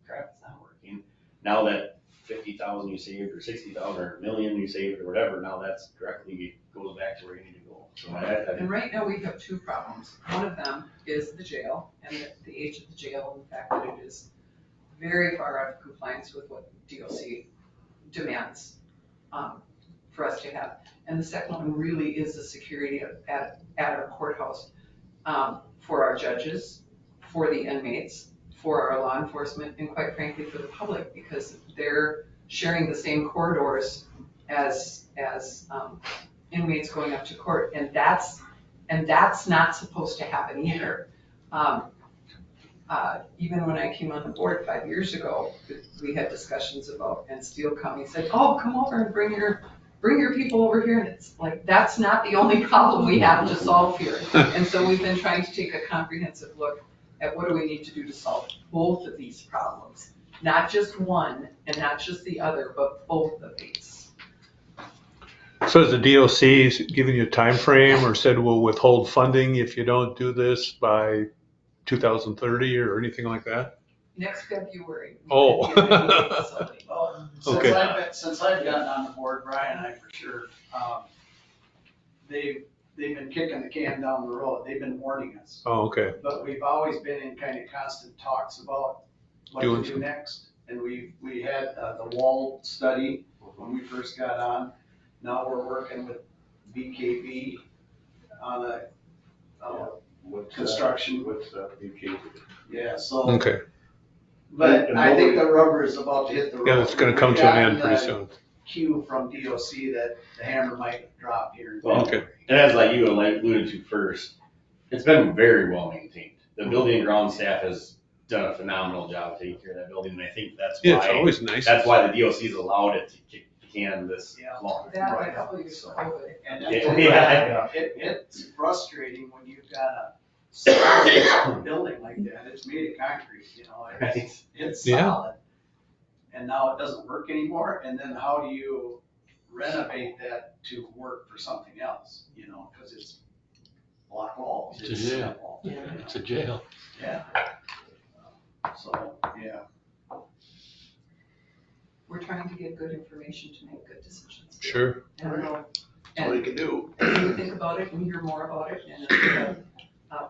E: crap, it's not working. Now that 50,000 you saved, or 60,000, or $1 million you saved, or whatever, now that's directly goes back to where you need to go. So
F: And right now we have 2 problems. One of them is the jail and the age of the jail, and the fact that it is very far out of compliance with what DOC demands for us to have. And the second one really is the security at our courthouse for our judges, for the inmates, for our law enforcement, and quite frankly for the public, because they're sharing the same corridors as inmates going up to court. And that's And that's not supposed to happen either. Even when I came on the board 5 years ago, we had discussions about, and Steele County said, oh, come over and bring your people over here. And it's like, that's not the only problem we have to solve here. And so we've been trying to take a comprehensive look at what do we need to do to solve both of these problems. Not just one and not just the other, but both of these.
B: So has the DOC given you a time frame or said we'll withhold funding if you don't do this by 2030 or anything like that?
F: Next February.
B: Oh.
J: Well,
B: Okay.
J: since I've gotten on the board, Brian and I for sure, they've been kicking the can down the road. They've been warning us.
B: Oh, okay.
J: But we've always been in kind of constant talks about what to
B: Doing
J: do
B: some-
J: next. And we had the wall study when we first got on. Now we're working with BKB on a construction.
G: What's that, BK?
J: Yeah, so,
B: Okay.
J: but I think the rubber is about to hit the road.
B: Yeah, it's gonna come to an end pretty soon.
J: Cue from DOC that the hammer might drop here.
K: Well,
B: Okay.
K: And as like you alluded to first, it's been very well maintained. The building and ground staff has done a phenomenal job taking care of that building, and I think that's
B: Yeah, it's
K: why,
B: always nice.
K: that's why the DOC's allowed it to kick the can this
J: Yeah.
K: long.
F: That,
J: Right.
F: a couple of years ago.
J: And
K: Yeah.
J: it's frustrating when you've got a solid building like that. It's made of concrete, you know, it's
B: Yeah.
J: solid. And now it doesn't work anymore, and then how do you renovate that to work for something else, you know, because it's block walls.
I: It's a jail.
J: simple, you know.
I: It's a jail.
J: Yeah. So, yeah.
F: We're trying to get good information to make good decisions.
B: Sure.
F: And we'll-
K: That's all you can do.
F: as you think about it and hear more about it and in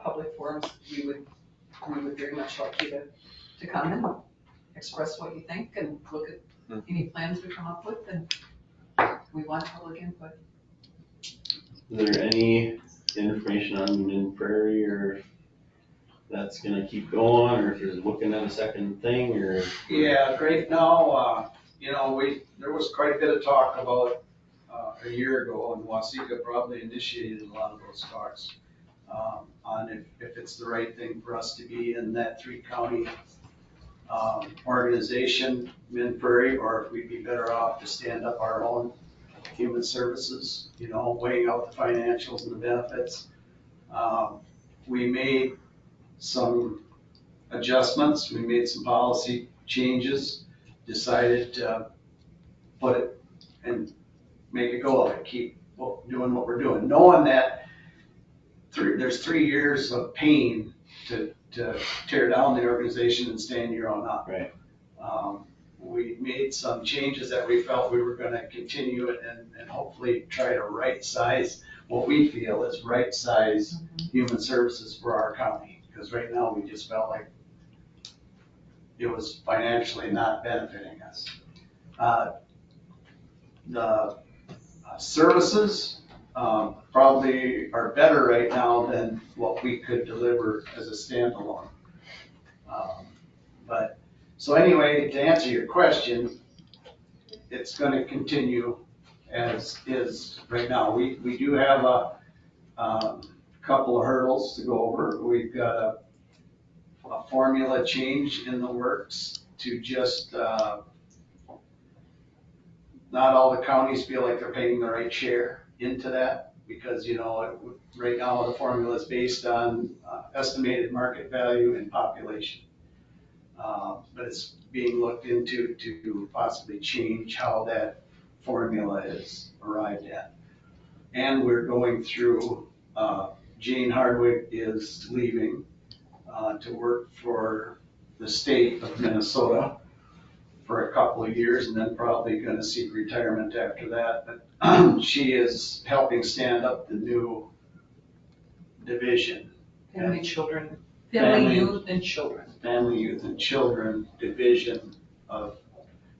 F: public forums, we would very much like you to come and express what you think and look at any plans we come up with, and we want public input.
K: Is there any information on Min Prairie, or if that's gonna keep going, or if you're looking at a second thing, or?
J: Yeah, great. Now, you know, there was quite a bit of talk about a year ago, and Wasika probably initiated a lot of those talks on if it's the right thing for us to be in that 3-county organization, Min Prairie, or if we'd be better off to stand up our own human services, you know, weighing out the financials and the benefits. We made some adjustments, we made some policy changes, decided to put it and make it go, and keep doing what we're doing, knowing that there's 3 years of pain to tear down the organization and stand your own up.
K: Right.
J: We made some changes that we felt we were gonna continue it and hopefully try to right-size what we feel is right-size human services for our county. Because right now, we just felt like it was financially not benefiting us. The services probably are better right now than what we could deliver as a standalone. But, so anyway, to answer your question, it's gonna continue as is right now. We do have a couple of hurdles to go over. We've got a formula change in the works to just, not all the counties feel like they're paying the right share into that, because, you know, right now the formula is based on estimated market value and population. But it's being looked into to possibly change how that formula is arrived at. And we're going through, Jane Hardwick is leaving to work for the state of Minnesota for a couple of years, and then probably going to seek retirement after that. But she is helping stand up the new division.
F: Family, children,
J: Family.
F: youth, and children.
J: Family, Youth, and Children Division of,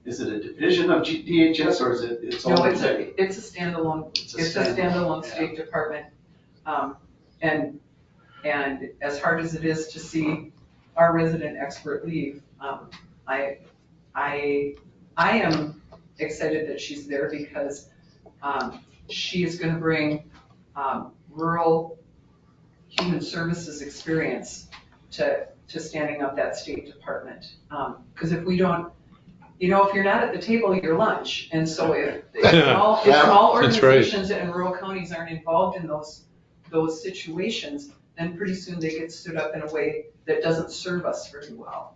J: is it a division of DHS, or is it its own?
F: No, it's a standalone, it's a standalone
J: yeah.
F: state department. And as hard as it is to see our resident expert leave, I am excited that she's there because she is gonna bring rural human services experience to standing up that state department. Because if we don't, if you're not at the table, you're lunch. And so if small
B: That's right.
F: organizations and rural counties aren't involved in those situations, then pretty soon they get stood up in a way that doesn't serve us very well.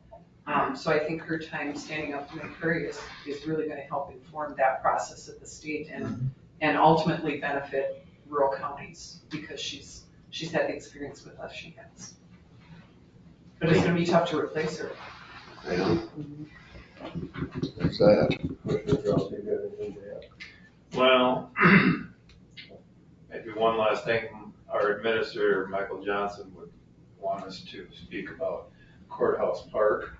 F: So I think her time standing up to Prairie is really gonna help inform that process at the state and ultimately benefit rural counties because she's had the experience with us she has. But it's gonna be tough to replace her.
G: There's that. Commissioner Drowsy, you got anything to add?
H: Well, maybe one last thing, our administrator, Michael Johnson, would want us to speak about Courthouse Park.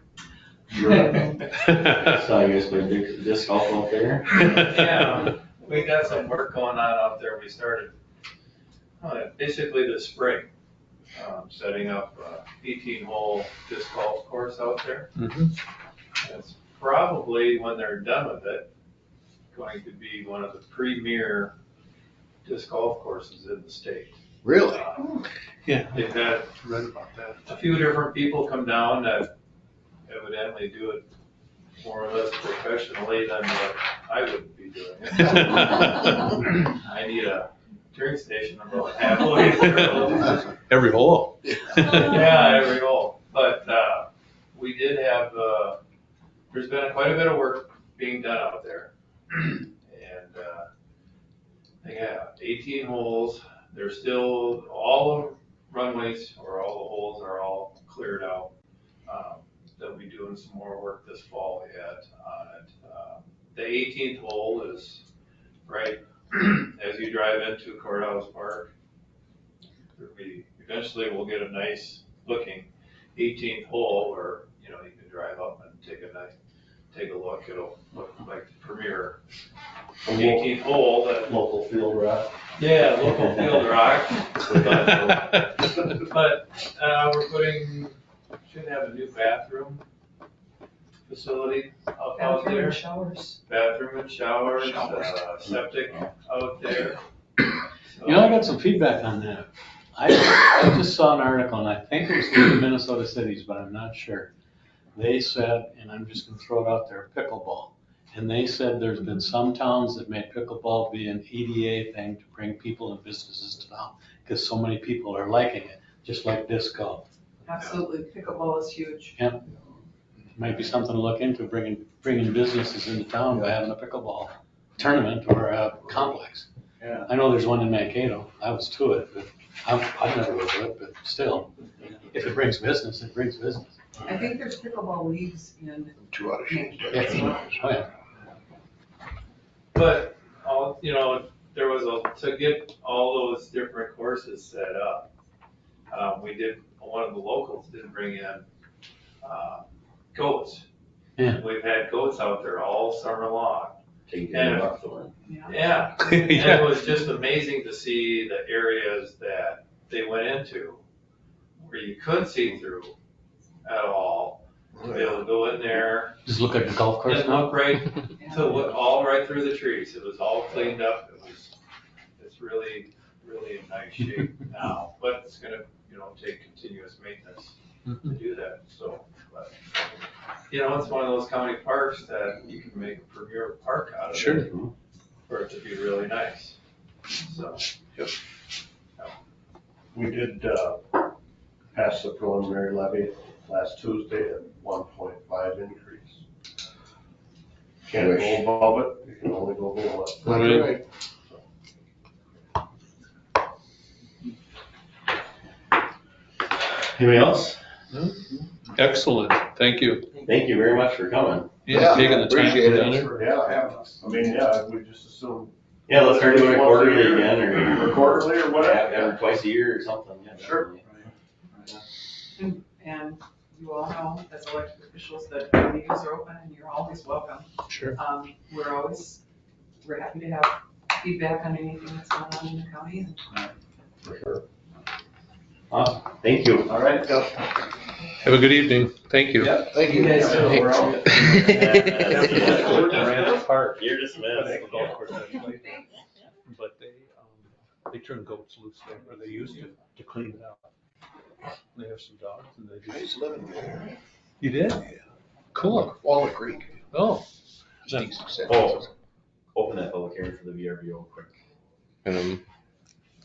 K: Saw you guys play disc golf out there.
H: Yeah, we got some work going on out there. We started basically this spring, setting up a 18-hole disc golf course out there. It's probably, when they're done with it, going to be one of the premier disc golf courses in the state.
B: Really?
H: Yeah. They've had
B: Read about that.
H: a few different people come down that evidently do it more or less professionally than what I would be doing it. I need a drink station about halfway through.
B: Every hole.
H: Yeah, every hole. But we did have, there's been quite a bit of work being done out there. And they have 18 holes. They're still, all the runways or all the holes are all cleared out. They'll be doing some more work this fall yet on it. The 18th hole is right as you drive into Courthouse Park. Eventually we'll get a nice looking 18th hole where, you can drive up and take a look. It'll look like the premier 18th hole. That
G: Local field rock.
H: Yeah, local field rock. But we're should have a new bathroom facility out
F: Bathroom
H: there.
F: and showers.
H: Bathroom and showers, septic out there.
I: I got some feedback on that. I just saw an article, and I think it was through the Minnesota Cities, but I'm not sure. They said, and I'm just gonna throw it out there, pickleball. And they said there's been some towns that made pickleball be an EDA thing to bring people and businesses to town, because so many people are liking it, just like disc golf.
F: Absolutely, pickleball is huge.
I: Might be something to look into, bringing businesses into town by having a pickleball tournament or a complex.
J: Yeah.
I: I know there's one in Mankato. I was to it, but I've never go to it, but still, if it brings business, it brings business.
F: I think there's pickleball leagues in.
G: 2 out of 6.
I: Oh, yeah.
H: But, there was to get all those different courses set up, one of the locals did bring in goats.
I: Yeah.
H: We've had goats out there all summer long.
K: Take care of the one.
H: Yeah, and it was just amazing to see the areas that they went into where you couldn't see through at all. To be able to go in there
I: Just look at the golf course
H: and
I: now.
H: look all right through the trees. It was all cleaned up. It's really, really in nice shape now, but it's gonna, take continuous maintenance to do that, so. But it's one of those county parks that you can make a premier park out of it.
B: Sure.
H: For it to be really nice, so.
G: We did pass the preliminary levy last Tuesday at 1.5 increase. Can't go above it, you can only go below it.
B: That's right.
K: Anybody else?
B: Excellent. Thank you.
K: Thank you very much for coming.
B: Yeah, taking the time to
G: Appreciate
B: get down
G: it.
B: there.
G: Yeah, we just assume.
K: Yeah, let's start doing it quarterly again,
G: Or quarterly or whatever.
K: every twice a year or something, yeah.
G: Sure.
K: definitely.
F: And you all know, as elected officials, that the meetings are open and you're always welcome.
B: Sure.
F: We're happy to have feedback on anything that's going on in the county.
G: For sure.
K: Awesome, thank you.
J: All right.
B: Have a good evening. Thank you.
J: Yeah, thank you guys. We're out.
B: Park.
K: You're dismissed.
B: But they turn goats loose there, or they used to clean it out. They have some dogs and they
L: I
B: just.
L: used to live in there.
B: You did? Cool.
L: Walnut Creek.
B: Oh.
K: Oh, open that public hearing for the VRBO quick.
C: And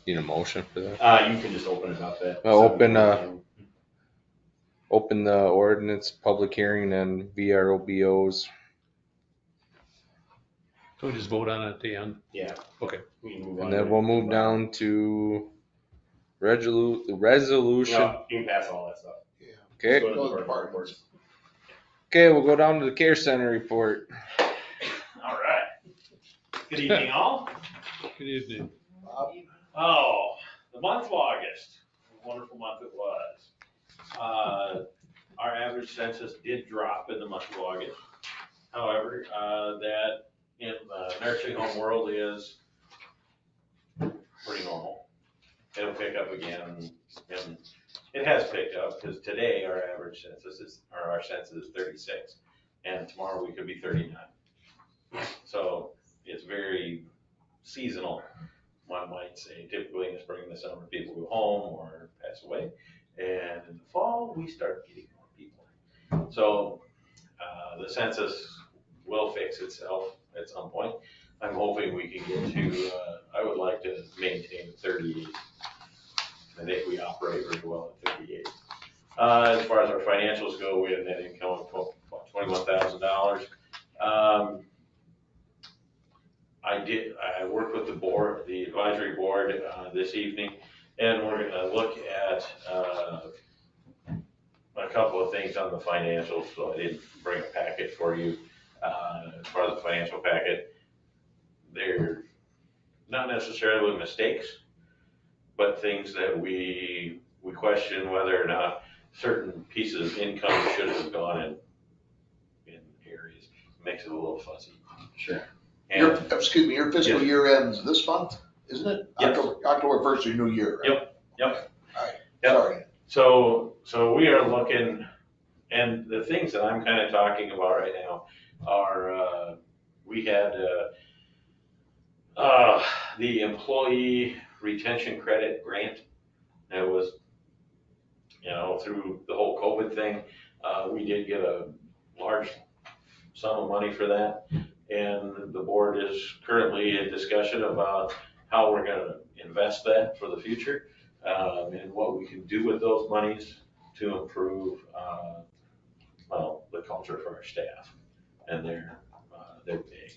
C: need a motion for that?
K: You can just open it up at.
C: Open the ordinance public hearing and VRBOs.
B: So we just vote on it at the end?
K: Yeah.
B: Okay.
K: We can move on.
C: And then we'll move down to resolution.
K: No, you can pass all that stuff.
C: Okay.
K: Go to
L: Go to
K: the
L: the
K: department
L: departments.
C: Okay, we'll go down to the care center report.
K: All right. Good evening, all.
B: Good evening.
K: Oh, the month of August, a wonderful month it was. Our average census did drop in the month of August. However, that in the nursing home world is pretty normal. It'll pick up again, and it has picked up, because today our average census is, or our census is 36, and tomorrow we could be 39. So it's very seasonal. One might say typically in the spring and the summer, people go home or pass away. And in the fall, we start getting more people. So the census will fix itself at some point. I'm hoping we can get to, I would like to maintain 38. I think we operate very well at 38. As far as our financials go, we had a net income of $21,000. I worked with the board, the advisory board this evening, and we're gonna look at a couple of things on the financials. So I didn't bring a packet for you as far as the financial packet. They're not necessarily mistakes, but things that we question whether or not certain pieces of income should have gone in areas. Makes it a little fuzzy. Sure.
L: Your fiscal
K: Yes.
L: year ends this month, isn't it?
K: Yes.
L: October 1st, your new year, right?
K: Yep.
L: All right,
K: Yep.
L: sorry.
K: So we are looking, and the things that I'm kind of talking about right now are, we had the employee retention credit grant. It was, through the whole COVID thing, we did get a large sum of money for that. And the board is currently in discussion about how we're gonna invest that for the future, and what we can do with those monies to improve, the culture for our staff and their pay,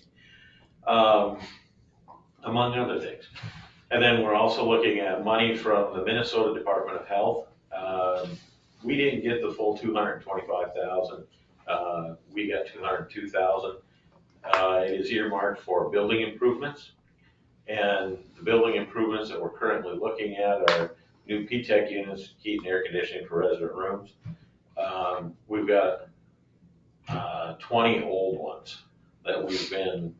K: among other things. And then we're also looking at money from the Minnesota Department of Health. We didn't get the full $225,000. We got $202,000. It is earmarked for building improvements. And the building improvements that we're currently looking at are new P-TECH units, heat and air conditioning for resident rooms. We've got 20 old ones that we've been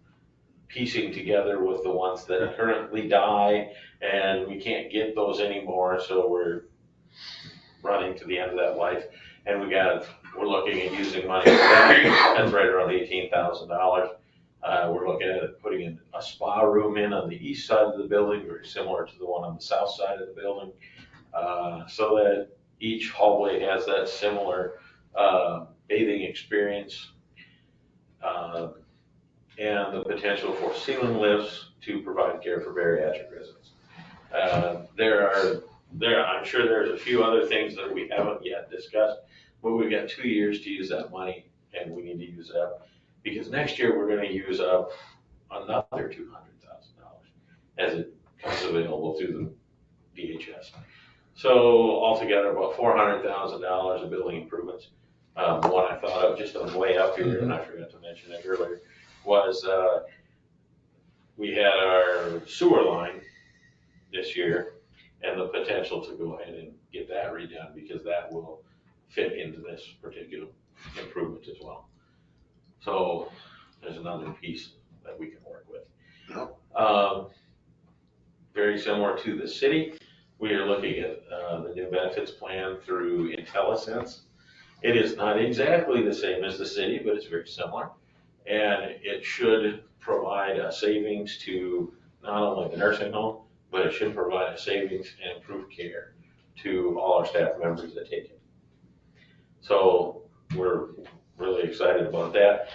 K: piecing together with the ones that currently die, and we can't get those anymore, so we're running to the end of that life. And we're looking at using money for that. That's right around $18,000. We're looking at putting in a spa room on the east side of the building, very similar to the one on the south side of the building, so that each hallway has that similar bathing experience, and the potential for ceiling lifts to provide care for bariatric residents. I'm sure there's a few other things that we haven't yet discussed, but we've got 2 years to use that money, and we need to use it up, because next year we're gonna use up another $200,000 as it comes available through the DHS. So altogether, about $400,000 of building improvements. One I thought of just on the way up here, and I forgot to mention it earlier, was we had our sewer line this year, and the potential to go ahead and get that redone, because that will fit into this particular improvement as well. So there's another piece that we can work with. Very similar to the city, we are looking at the new benefits plan through IntelliSense. It is not exactly the same as the city, but it's very similar. And it should provide a savings to not only the nursing home, but it should provide a savings and improved care to all our staff members that take it. So we're really excited about that.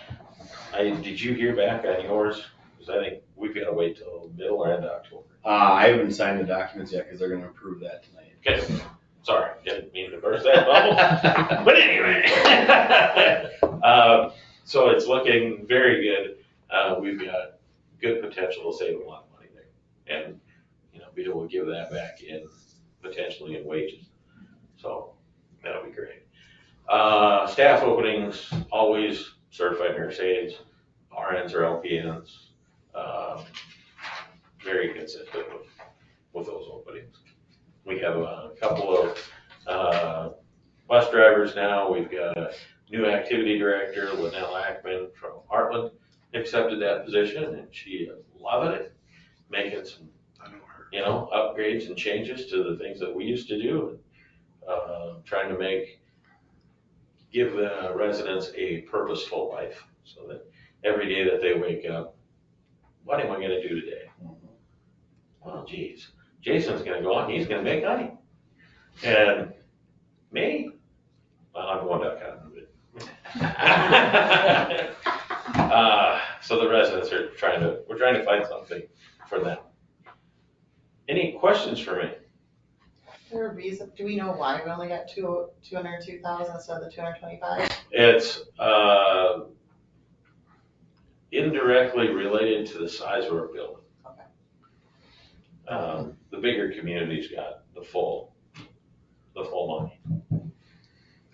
K: Did you hear back on yours? Because I think we've got to wait till middle or end of October.
E: I haven't signed the documents yet because they're gonna approve that tonight.
K: Okay, sorry, didn't mean to burst that bubble. But anyway. So it's looking very good. We've got good potential to save a lot of money there. And, be able to give that back in, potentially in wages. So that'll be great. Staff openings, always certified nurse aides, RNs or LPNs. Very consistent with those openings. We have a couple of bus drivers now. We've got a new activity director, Linnell Ackman from Heartland, accepted that position, and she is loving it, making some, upgrades and changes to the things that we used to do, and trying to give the residents a purposeful life, so that every day that they wake up, what am I going to do today? Well, geez, Jason's going to go out and he's going to make honey. And me? Well, I'm going to cotton. So the residents are we're trying to find something for them. Any questions for me?
M: Is there a reason, do we know why we only got 202,000 instead of the 225?
K: It's indirectly related to the size of our building.
M: Okay.
K: The bigger communities got the full money.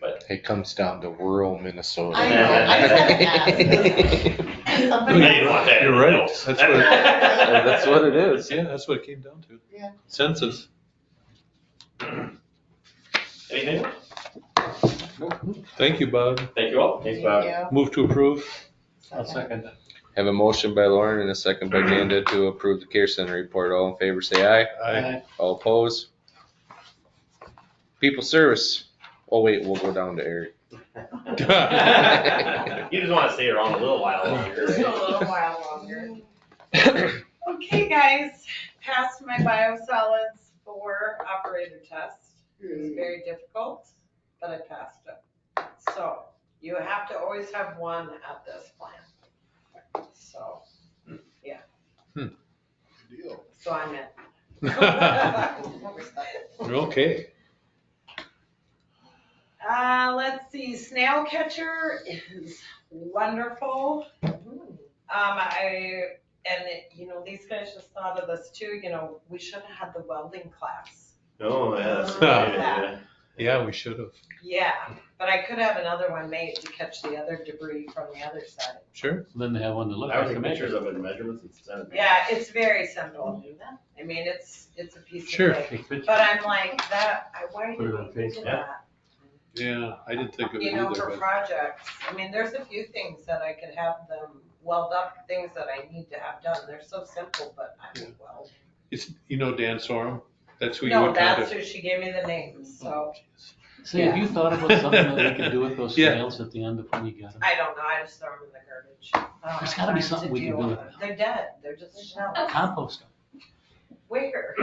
K: But
C: It comes down to rural Minnesota.
M: I know, I just had to ask.
K: I
M: Somebody-
K: didn't want that. in
B: You're
K: the
B: right.
K: notes.
B: That's what,
C: That's what it is.
B: yeah, that's what it came down to.
M: Yeah.
B: Census.
K: Anything else?
B: Thank you, Bob.
K: Thank you all.
E: Thanks,
M: Thank
E: Bob.
M: you.
B: Move to approve.
I: I'll second that.
C: Have a motion by Lauren and a second by Janda to approve the care center report. All in favor, say aye.
B: Aye.
C: All opposed? People service. Oh wait, we'll go down to Eric.
E: You just wanna stay around a little while longer,
N: Just a
E: right?
N: little while longer. Okay, guys, passed my biosolids 4 operator test. It was very difficult, but I passed it. So you have to always have one at this plant. So, yeah.
L: Deal.
N: So I'm in.
B: Okay.
N: Let's see, snail catcher is wonderful. These guys just thought of this too, we should have had the welding class.
E: Oh, yeah, that's a
N: Yeah.
E: great idea.
B: Yeah, we should have.
N: Yeah, but I could have another one made to catch the other debris from the other side.
B: Sure.
I: Then they have one to look
E: I
I: at.
E: would take pictures of it and measurements and send it.
N: Yeah, it's very simple. I mean, it's a piece
B: Sure.
N: of cake.
I: Take pictures.
N: But I'm like, why
I: Put it
N: did
I: on
N: we think
I: Facebook.
N: of that?
B: Yeah, I didn't think of it
N: For
B: either, but
N: projects. I mean, there's a few things that I could have them weld up, things that I need to have done. They're so simple, but I won't weld.
B: it's, Dan Sorum? That's who you
N: No,
B: would
N: that's
B: contact.
N: who she gave me the name, so
I: See, have you thought about something that we could do with those
B: Yeah.
I: snails at the end of when you get them?
N: I don't know, I just throw them in the garbage. I don't
I: There's
N: have
I: gotta be
N: time
I: something
N: to
I: we can
N: deal
I: do
N: with
I: with
N: it. They're dead, they're just shells.
I: Compost them.
N: Where?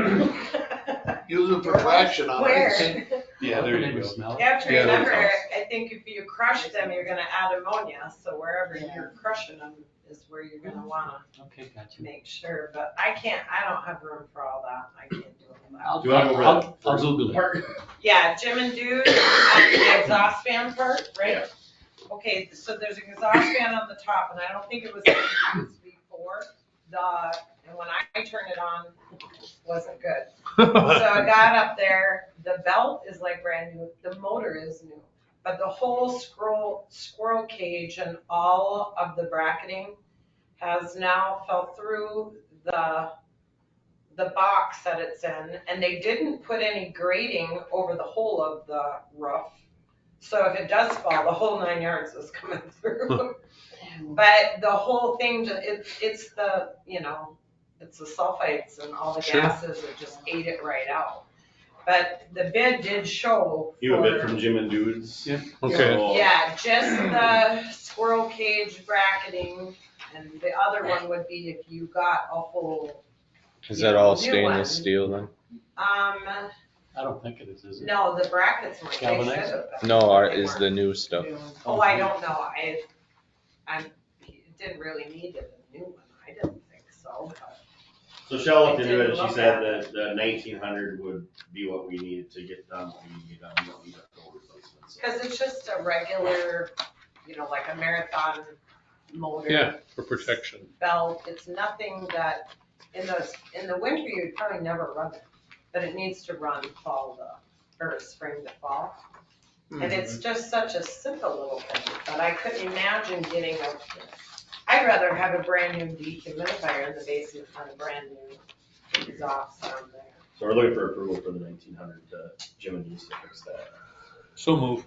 L: Use them for traction on
N: Where?
L: it.
B: Yeah, there you go.
I: Smell.
N: You have to
B: Yeah,
N: remember,
B: those
N: I think if you crush them, you're gonna add ammonia, so wherever you're crushing them is where you're gonna wanna
I: Okay, gotcha.
N: make sure, but I don't have room for all that, I can't do all that.
I: I'll Google it.
N: Yeah, Jim and Dude, the exhaust fan part, right? Okay, so there's an exhaust fan on the top, and I don't think it was used before, and when I turned it on, it wasn't good. So I got up there, the belt is like brand new, the motor is new, but the whole squirrel cage and all of the bracketing has now fell through the box that it's in, and they didn't put any grating over the whole of the roof. So if it does fall, the whole 9 yards is coming through. But the whole thing, it's the sulfites and all the
B: Sure.
N: gases that just ate it right out. But the bid did show.
E: You have a bit
N: for-
E: from Jim and Dudes?
B: Yeah. Okay.
E: So-
N: Yeah, just the squirrel cage bracketing, and the other one would be if you got a whole,
C: Is that all
N: New
C: stainless
N: one.
C: steel then?
I: I don't think it is it?
N: No, the brackets might, they should
I: Galvanized?
N: have been.
C: No,
N: They
C: is
N: weren't.
C: the new stuff.
N: Oh, I don't know, didn't really need it, a new one, I didn't think so, but.
E: So Shell looked
N: I
E: into it,
N: didn't
E: and she
N: look
E: said
N: at
E: that the 1900 would be what we needed to get done, what we need to get done, we don't need a full replacement. So.
N: Cause it's just a regular, like a marathon motor.
B: Yeah, for protection.
N: Belt, it's nothing that, in the winter, you'd probably never run it, but it needs to run spring to fall. And it's just such a simple little thing, but I couldn't imagine getting I'd rather have a brand new dehumidifier in the basement than a brand new exhaust on there.
E: So we're looking for approval for the 1900 Jim and East to fix that.
B: So move.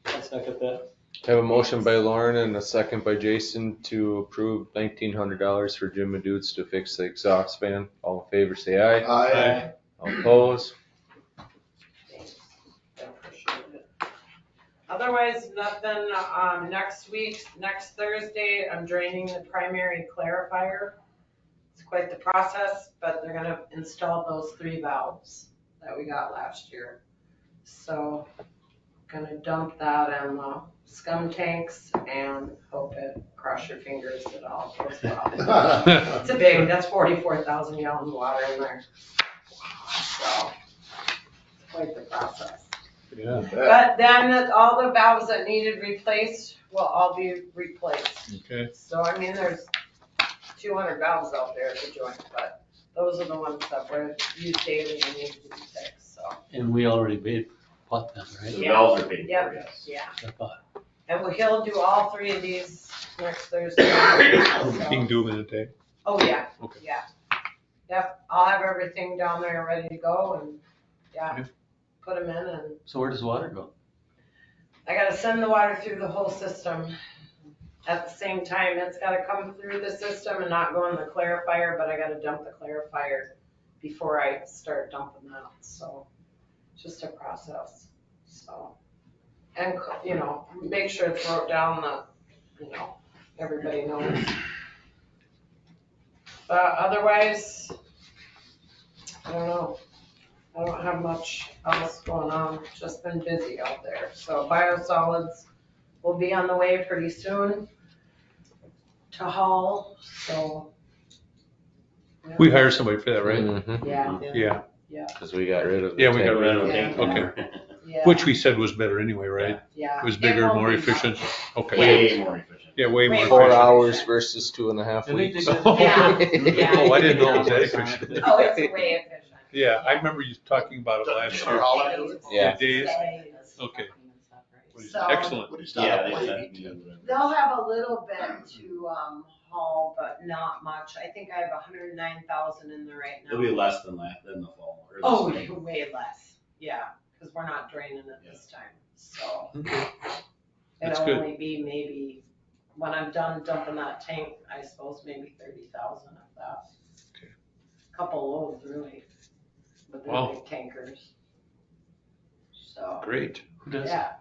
I: I'll second that.
C: Have a motion by Lauren and a second by Jason to approve $1,900 for Jim Madutes to fix the exhaust fan. All in favor, say aye.
L: Aye.
C: All opposed?
N: Thanks. I appreciate it. Otherwise, nothing, next Thursday, I'm draining the primary clarifier. It's quite the process, but they're gonna install those 3 valves that we got last year. So, gonna dump that in the scum tanks and hope cross your fingers, it all goes well. That's 44,000 gallons of water in there. So, it's quite the process.
B: Yeah.
N: But then all the valves that needed replaced will all be replaced.
B: Okay.
N: So, I mean, there's 200 valves out there to join, but those are the ones that were used daily and need to be fixed, so.
I: And we already bought them, right?
E: So the valves are paid for,
N: Yep.
E: yes.
N: Yeah,
I: I thought.
N: and he'll do all 3 of these next Thursday.
B: You can do them in a day.
N: Oh, yeah,
B: Okay.
N: yeah. Yep, I'll have everything down there ready to go and,
B: Okay.
N: put them in and
I: So where does the water go?
N: I gotta send the water through the whole system. At the same time, it's gotta come through the system and not go in the clarifier, but I gotta dump the clarifier before I start dumping that, so. Just a process, so. And, make sure it's wrote down that, everybody knows. But otherwise, I don't know. I don't have much else going on, just been busy out there. So biosolids will be on the way pretty soon to haul, so.
B: We hire somebody for that, right?
C: Mhm.
N: Yeah,
B: Yeah.
C: Cause we got rid of. the
B: Yeah, we got
C: tank.
B: rid of
N: Yeah.
B: it. Okay.
N: yeah.
B: Which we said was better anyway, right?
N: Yeah.
B: It was
N: It
B: bigger,
N: won't
B: more
N: be
B: efficient.
N: much.
B: Okay.
E: Way more efficient.
B: Yeah, way more
N: Way
B: efficient.
C: 4 hours versus 2.5
I: Didn't they
C: weeks.
I: dig
N: Yeah, yeah.
B: Oh, I didn't know it was that efficient.
N: Oh, it's way efficient.
B: Yeah, I remember you talking about it last year.
C: Yeah.
B: Days.
N: Days.
B: Okay.
N: So-
B: Excellent.
L: When you stop
E: Yeah, they
L: playing,
E: sent
L: you
E: me.
N: They'll have a little bit to haul, but not much. I think I have 109,000 in there right
E: It'll be
N: now.
E: less than the fall. or the
N: Oh,
E: spring.
N: way less. Yeah, because we're not draining it this time. So
B: Okay. That's
N: it'll
B: good.
N: only be maybe when I'm done dumping that tank, I suppose maybe 30,000 of that.
B: Okay.
N: Couple loads really, with the
B: Wow.
N: big tankers. So
B: Great.
I: Who does it?
N: yeah,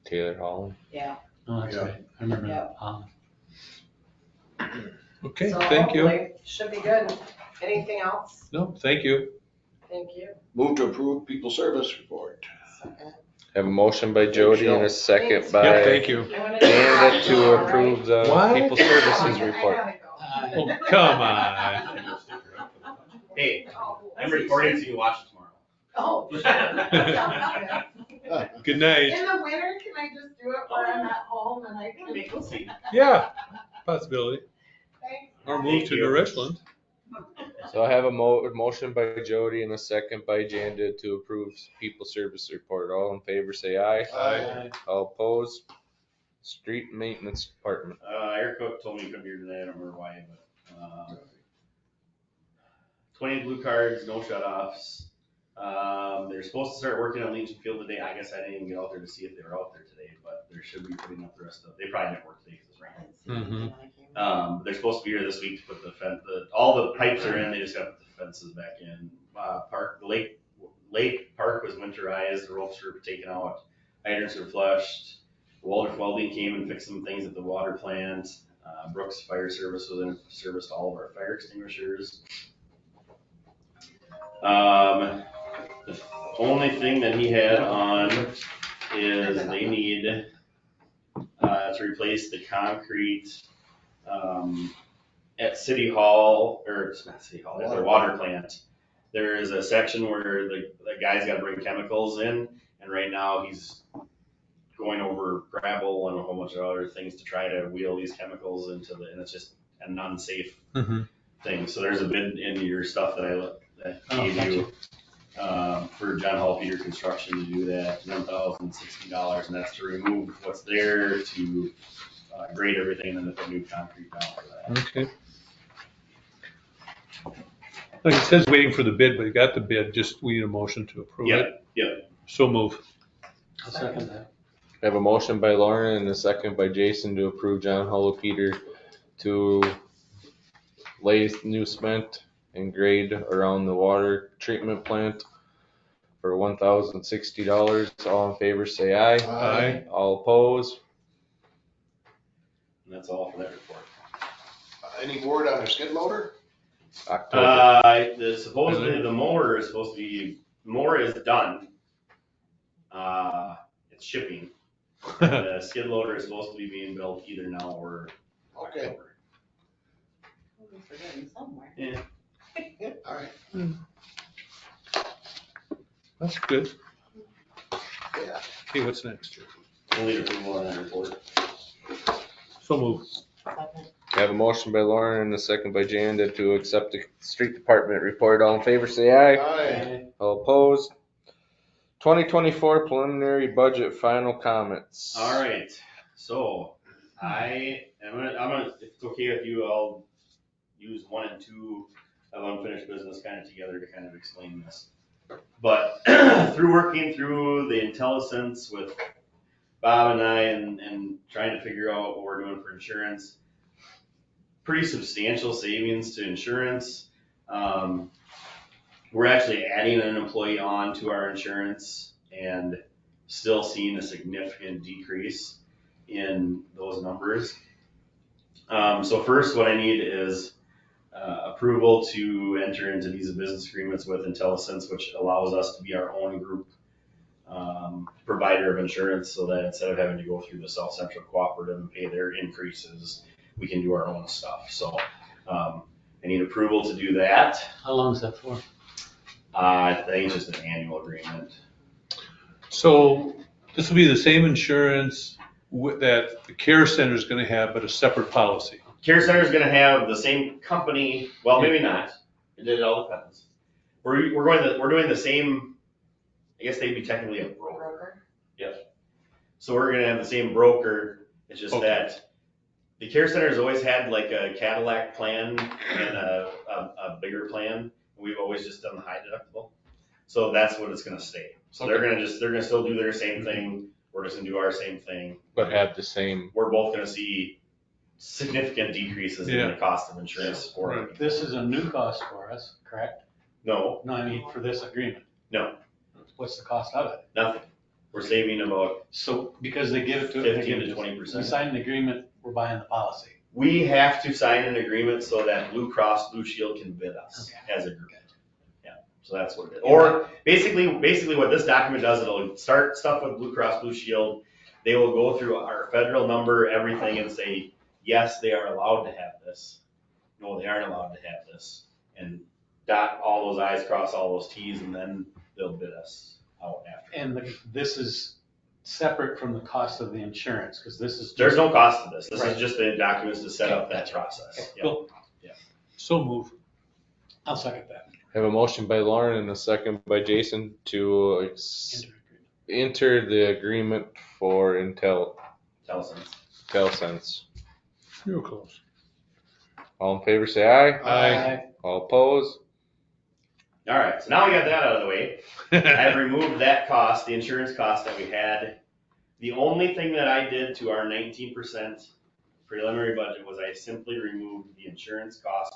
C: Taylor Holland.
N: yeah.
I: Oh, that's
L: Yeah.
I: right. I remember
N: Yeah.
I: that.
B: Okay,
N: So
B: thank you.
N: hopefully, should be good. Anything else?
B: No, thank you.
N: Thank you.
L: move to approve people service report.
C: Have a motion by Jody and a second
N: Thanks.
C: by
B: Yeah, thank you.
N: I wanted to
C: Amanda
N: talk
C: to
N: all right?
C: approve the
B: What?
C: people services
N: I
C: report.
N: gotta go.
B: Oh, come on.
E: Hey, I'm recording so you watch it tomorrow.
N: Oh.
B: Good night.
N: In the winter, can I just do it where I'm at home and I can?
E: We'll see.
B: Yeah, possibility.
N: Thanks.
B: Or move to New Richland.
C: So I have a motion by Jody and a second by Janda to approve people service report. All in favor, say aye.
B: Aye.
C: All opposed? Street maintenance department.
E: Eric Cook told me he couldn't be here today, I don't remember why, but, 20 blue cards, no shut-offs. They're supposed to start working on Legion Field today, I guess I didn't even get out there to see if they were out there today, but they should be putting up the rest of, they probably didn't work today because it's raining. They're supposed to be here this week to put the fence, all the pipes are in, they just gotta put the fences back in. The Lake Park was winterized, the ropes were taken out, hydrants were flushed. Waldorf Welding came and fixed some things at the water plant. Brooks Fire Service was in, serviced all of our fire extinguishers. The only thing that he had on is they need, to replace the concrete, at City Hall, or it's not City Hall, at the water plant. There is a section where the guy's gotta bring chemicals in, and right now he's going over gravel and a whole bunch of other things to try to wheel these chemicals into and it's just an unsafe thing. So there's a bid in your stuff that I gave you, for John Hall Peter Construction to do that, $1,060, and that's to remove what's there, to grade everything, and then put new concrete down for that.
B: Okay. Like it says waiting for the bid, but you got the bid, just we need a motion to approve it.
E: Yep.
B: So move.
I: I'll second that.
C: I have a motion by Lauren and a second by Jason to approve John Hollow Peter to lay new cement and grade around the water treatment plant for $1,060. All in favor, say aye.
B: Aye.
C: All opposed?
E: And that's all for that report.
L: Any word on the skid loader?
C: October.
E: Supposedly the mower is supposed to be, mower is done. It's shipping. The skid loader is supposed to be being built either now or
L: Okay,
E: October.
M: We're forgetting somewhere.
E: Yeah.
L: all right.
B: That's good.
L: Yeah.
B: Okay, what's next?
E: We'll need approval on that report.
B: So move.
M: Second.
C: I have a motion by Lauren and a second by Janda to accept the street department report. All in favor, say aye.
L: Aye.
C: All opposed? 2024 preliminary budget final comments.
E: All right, so I'm gonna, if it's okay with you, I'll use 1 and 2 of unfinished business kind of together to kind of explain this. But through working through the IntelliSense with Bob and I and trying to figure out what we're doing for insurance, pretty substantial savings to insurance. We're actually adding an employee on to our insurance and still seeing a significant decrease in those numbers. So first, what I need is approval to enter into these business agreements with IntelliSense, which allows us to be our own group provider of insurance, so that instead of having to go through the South Central Cooperative and pay their increases, we can do our own stuff. So I need approval to do that.
I: How long is that for?
E: I think it's just an annual agreement.
B: So this will be the same insurance that the care center is going to have, but a separate policy.
E: Care Center is gonna have the same company, well, maybe not, it all depends. We're doing the same, I guess they'd be technically a broker.
M: Broker.
E: Yep. So we're gonna have the same broker, it's just
B: Okay.
E: that the Care Center's always had like a Cadillac plan and a bigger plan. We've always just done the high deductible. So that's what it's gonna stay. So they're gonna still do their same thing, we're just gonna do our same thing.
C: But have the same.
E: We're both gonna see significant decreases in the cost of insurance for it.
I: This is a new cost for us, correct?
E: No,
I: No, I mean, for this agreement.
E: No.
I: What's the cost of it?
E: nothing. We're saving about
I: So, because they give it to.
E: 15 to
I: We
E: 20%.
I: sign an agreement, we're buying the policy.
E: We have to sign an agreement so that Blue Cross Blue Shield can bid us as a group. Yeah, so that's what it is. Or basically what this document does, it'll start stuff with Blue Cross Blue Shield. They will go through our federal number, everything, and say, yes, they are allowed to have this. No, they aren't allowed to have this. And dot all those I's, cross all those T's, and then they'll bid us out after.
I: And this is separate from the cost of the insurance, because this is.
E: There's no cost to this. This
I: Right.
E: is just the documents to set up that process.
I: Okay,
E: Yep.
I: cool.
B: So move.
I: I'll second that.
C: I have a motion by Lauren and a second by Jason to enter the agreement for IntelliSense.
B: Real close.
C: All in favor, say aye.
B: Aye.
C: All opposed?
E: All right, so now we got that out of the way. I've removed that cost, the insurance cost that we had. The only thing that I did to our 19% preliminary budget was I simply removed the insurance cost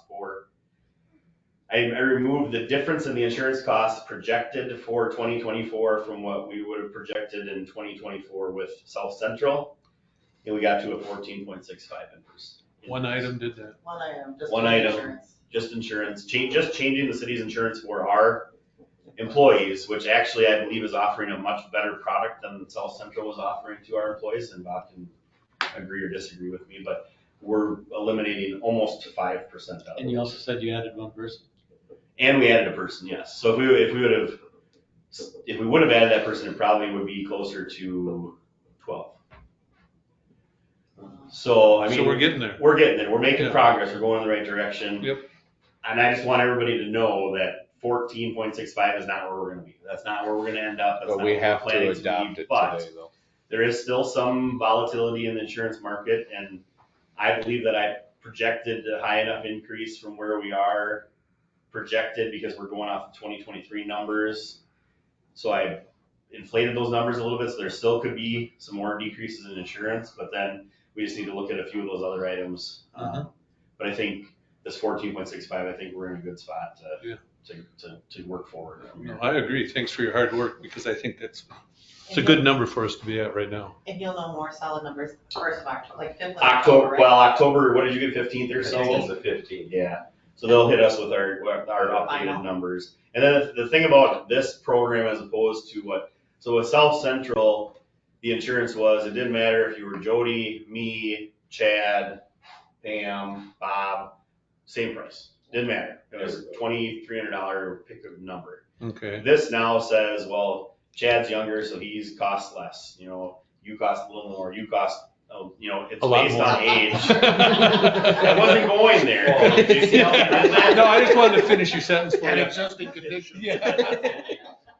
E: I removed the difference in the insurance cost projected for 2024 from what we would have projected in 2024 with South Central. And we got to a 14.65 increase.
B: One item did that.
M: One item, just
E: One
M: for
E: item.
M: insurance.
E: Just insurance, just changing the city's insurance for our employees, which actually I believe is offering a much better product than South Central was offering to our employees, and Bob can agree or disagree with me, but we're eliminating almost 5%.
I: And you also said you added one person.
E: And we added a person, yes. So if we would have added that person, it probably would be closer to 12. So, I mean.
B: So we're getting there.
E: We're getting there. We're making
B: Yeah.
E: progress. We're going in the right direction.
B: Yep.
E: And I just want everybody to know that 14.65 is not where we're gonna be. That's not where we're gonna end up. That's
C: But
E: not
C: we
E: where we're
C: have to
E: planning
C: adopt
E: be.
C: it
E: But
C: today, though.
E: there is still some volatility in the insurance market, and I believe that I projected a high enough increase from where we are projected, because we're going off the 2023 numbers. So I inflated those numbers a little bit, so there still could be some more decreases in insurance, but then we just need to look at a few of those other items. But I think this 14.65, I think we're in a good spot to work forward from
B: No,
E: here.
B: I agree. Thanks for your hard work, because I think it's a good number for us to be at right now.
M: And you'll know more solid numbers first of October, like 5th of
E: October,
M: right?
E: well, October, what did you get, 15th or
K: It's
E: so?
K: the 15th.
E: Yeah, so they'll hit us with our updated
M: Final.
E: numbers. And then the thing about this program as opposed to so with South Central, the insurance was, it didn't matter if you were Jody, me, Chad, Pam, Bob, same price. Didn't matter. It was $2,300 pick a number.
B: Okay.
E: This now says, well, Chad's younger, so he's cost less. You know, you cost a little more. You cost, it's
B: A lot
E: based
B: more.
E: on age. I wasn't going there. Do you see how I did that?
B: No, I just wanted to finish your sentence for
L: And
B: you.
L: existing conditions.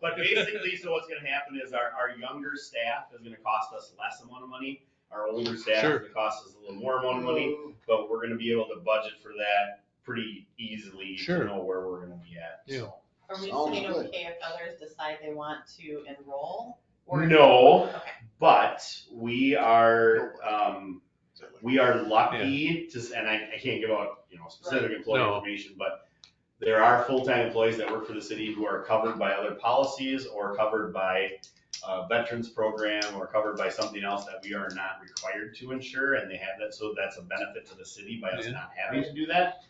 E: But basically, so what's gonna happen is our younger staff is gonna cost us less amount of money. Our older staff
B: Sure.
E: is gonna cost us a little more amount of money, but we're gonna be able to budget for that pretty easily
B: Sure.
E: to know where we're gonna be at.
B: Yeah.
E: So.
M: Are we
L: Sounds
M: saying
L: good.
M: okay if others decide they want to enroll? Or
E: No,
M: Okay.
E: but we are lucky to, and I can't give out, specific employee
B: No.
E: information, but there are full-time employees that work for the city who are covered by other policies or covered by a veterans program or covered by something else that we are not required to insure, and they have that, so that's a benefit to the city by us
B: Yeah.
E: not having to do that.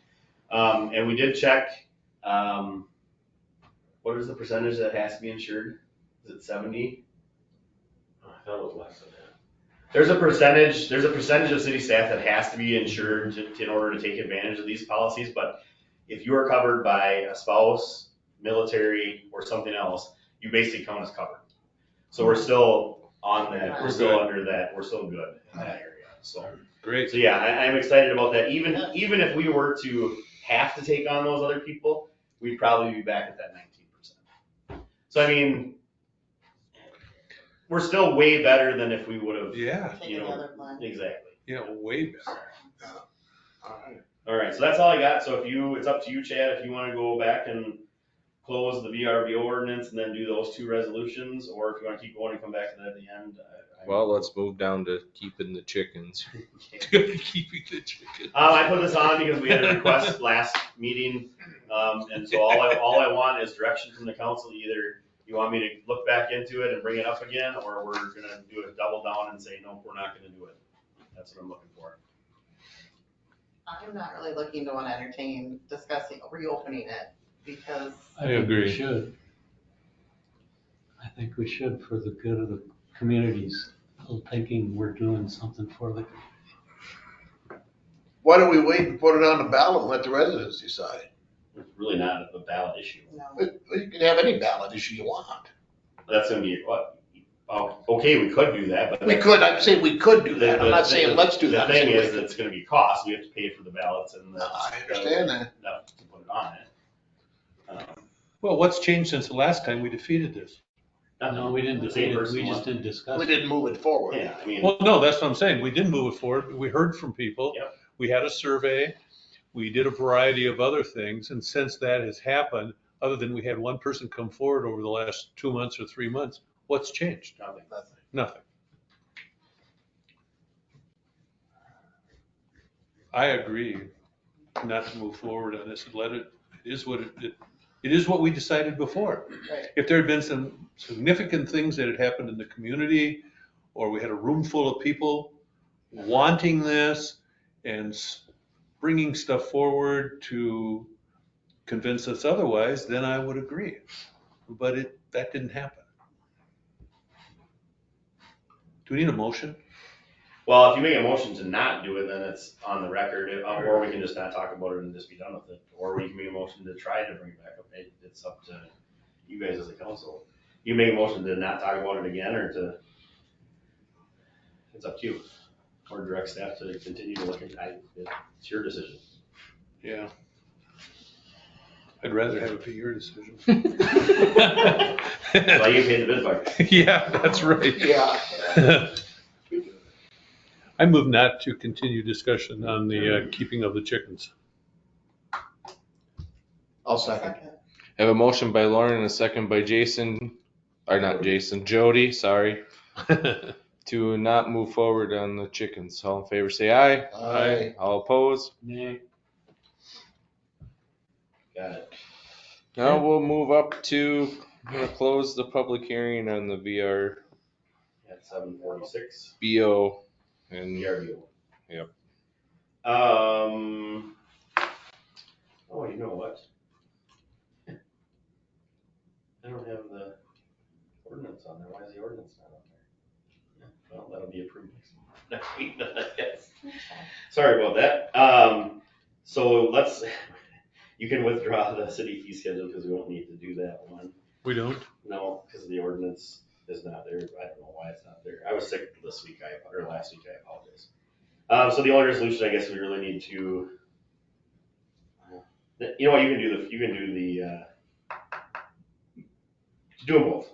E: And we did check, what is the percentage that has to be insured? Is it 70?
K: I thought it was less than that.
E: There's a percentage of city staff that has to be insured in order to take advantage of these policies, but if you are covered by a spouse, military, or something else, you basically count as covered. So we're still on that, we're still under that, we're still good in that area, so.
B: Great.
E: So yeah, I'm excited about that, even if we were to have to take on those other people, we'd probably be back at that 19%. So I mean, we're still way better than if we would have.
B: Yeah.
M: Take the other plan.
E: Exactly.
B: Yeah, way better.
L: All right.
E: All right, so that's all I got. So it's up to you, Chad, if you want to go back and close the VRBO ordinance and then do those two resolutions, or if you want to keep going and come back to that at the end.
C: Well, let's move down to keeping the chickens.
B: Keeping the chicken.
E: I put this on because we had a request last meeting, and so all I want is direction from the council. Either you want me to look back into it and bring it up again, or we're gonna do a double down and say, nope, we're not gonna do it. That's what I'm looking for.
M: I'm not really looking to want to entertain discussing, reopening it because.
B: I agree.
I: We should. I think we should for the good of the communities, thinking we're doing something for the.
L: Why don't we wait and put it on the ballot and let the residents decide?
E: It's really not a ballot issue.
M: No.
L: You can have any ballot issue you want.
E: That's gonna be what? Okay, we could do that, but.
L: We could, I'm saying we could do that. I'm not saying let's do that.
E: The
L: I'm saying
E: thing
L: we
E: is,
L: could.
E: it's gonna be cost. We have to pay for the ballots and.
L: I understand that.
E: Enough to put it on it.
B: Well, what's changed since the last time we defeated this?
I: No, we didn't
E: The same
I: defeat it,
E: person
I: we just
E: won.
I: didn't discuss
L: We
I: it.
L: didn't move it forward.
E: Yeah, I mean.
B: Well, no, that's what I'm saying. We did move it forward. We heard from people.
E: Yep.
B: We had a survey. We did a variety of other things. And since that has happened, other than we had one person come forward over the last 2 months or 3 months, what's changed?
E: Nothing.
B: Nothing. I agree not to move forward on this and let it is what it is what we decided before.
M: Right.
B: If there had been some significant things that had happened in the community, or we had a room full of people wanting this and bringing stuff forward to convince us otherwise, then I would agree. but that didn't happen. Do we need a motion?
E: Well, if you make a motion to not do it, then it's on the record, or we can just not talk about it and just be done with it. Or we can make a motion to try to bring it back up. It's up to you guys as a council. You make a motion to not talk about it again, or it's up to you. Or direct staff to continue to look at it. It's your decision.
B: Yeah. I'd rather have it be your decision.
E: Well, you paid the bid bucket.
B: Yeah, that's right.
L: Yeah.
B: I move not to continue discussion on the keeping of the chickens.
L: I'll second.
C: I have a motion by Lauren and a second by Jason, or not Jason, Jody, sorry, to not move forward on the chickens. All in favor, say aye.
L: Aye.
C: All opposed?
I: Nay.
E: Got it.
C: Now we'll move up to, I'm gonna close the public hearing on the
E: At 7:46.
C: VRBO and,
E: VRBO.
C: Yep.
E: Oh, you know what? I don't have the ordinance on there. Why is the ordinance not on there? Well, that'll be approved next week, I guess. Sorry about that. So you can withdraw the city fee schedule because we won't need to do that one.
B: We don't?
E: No, because the ordinance is not there. I don't know why it's not there. I was sick this week, or last week, I apologize. So the only resolution, I guess we really need to, you know what, you can do them both.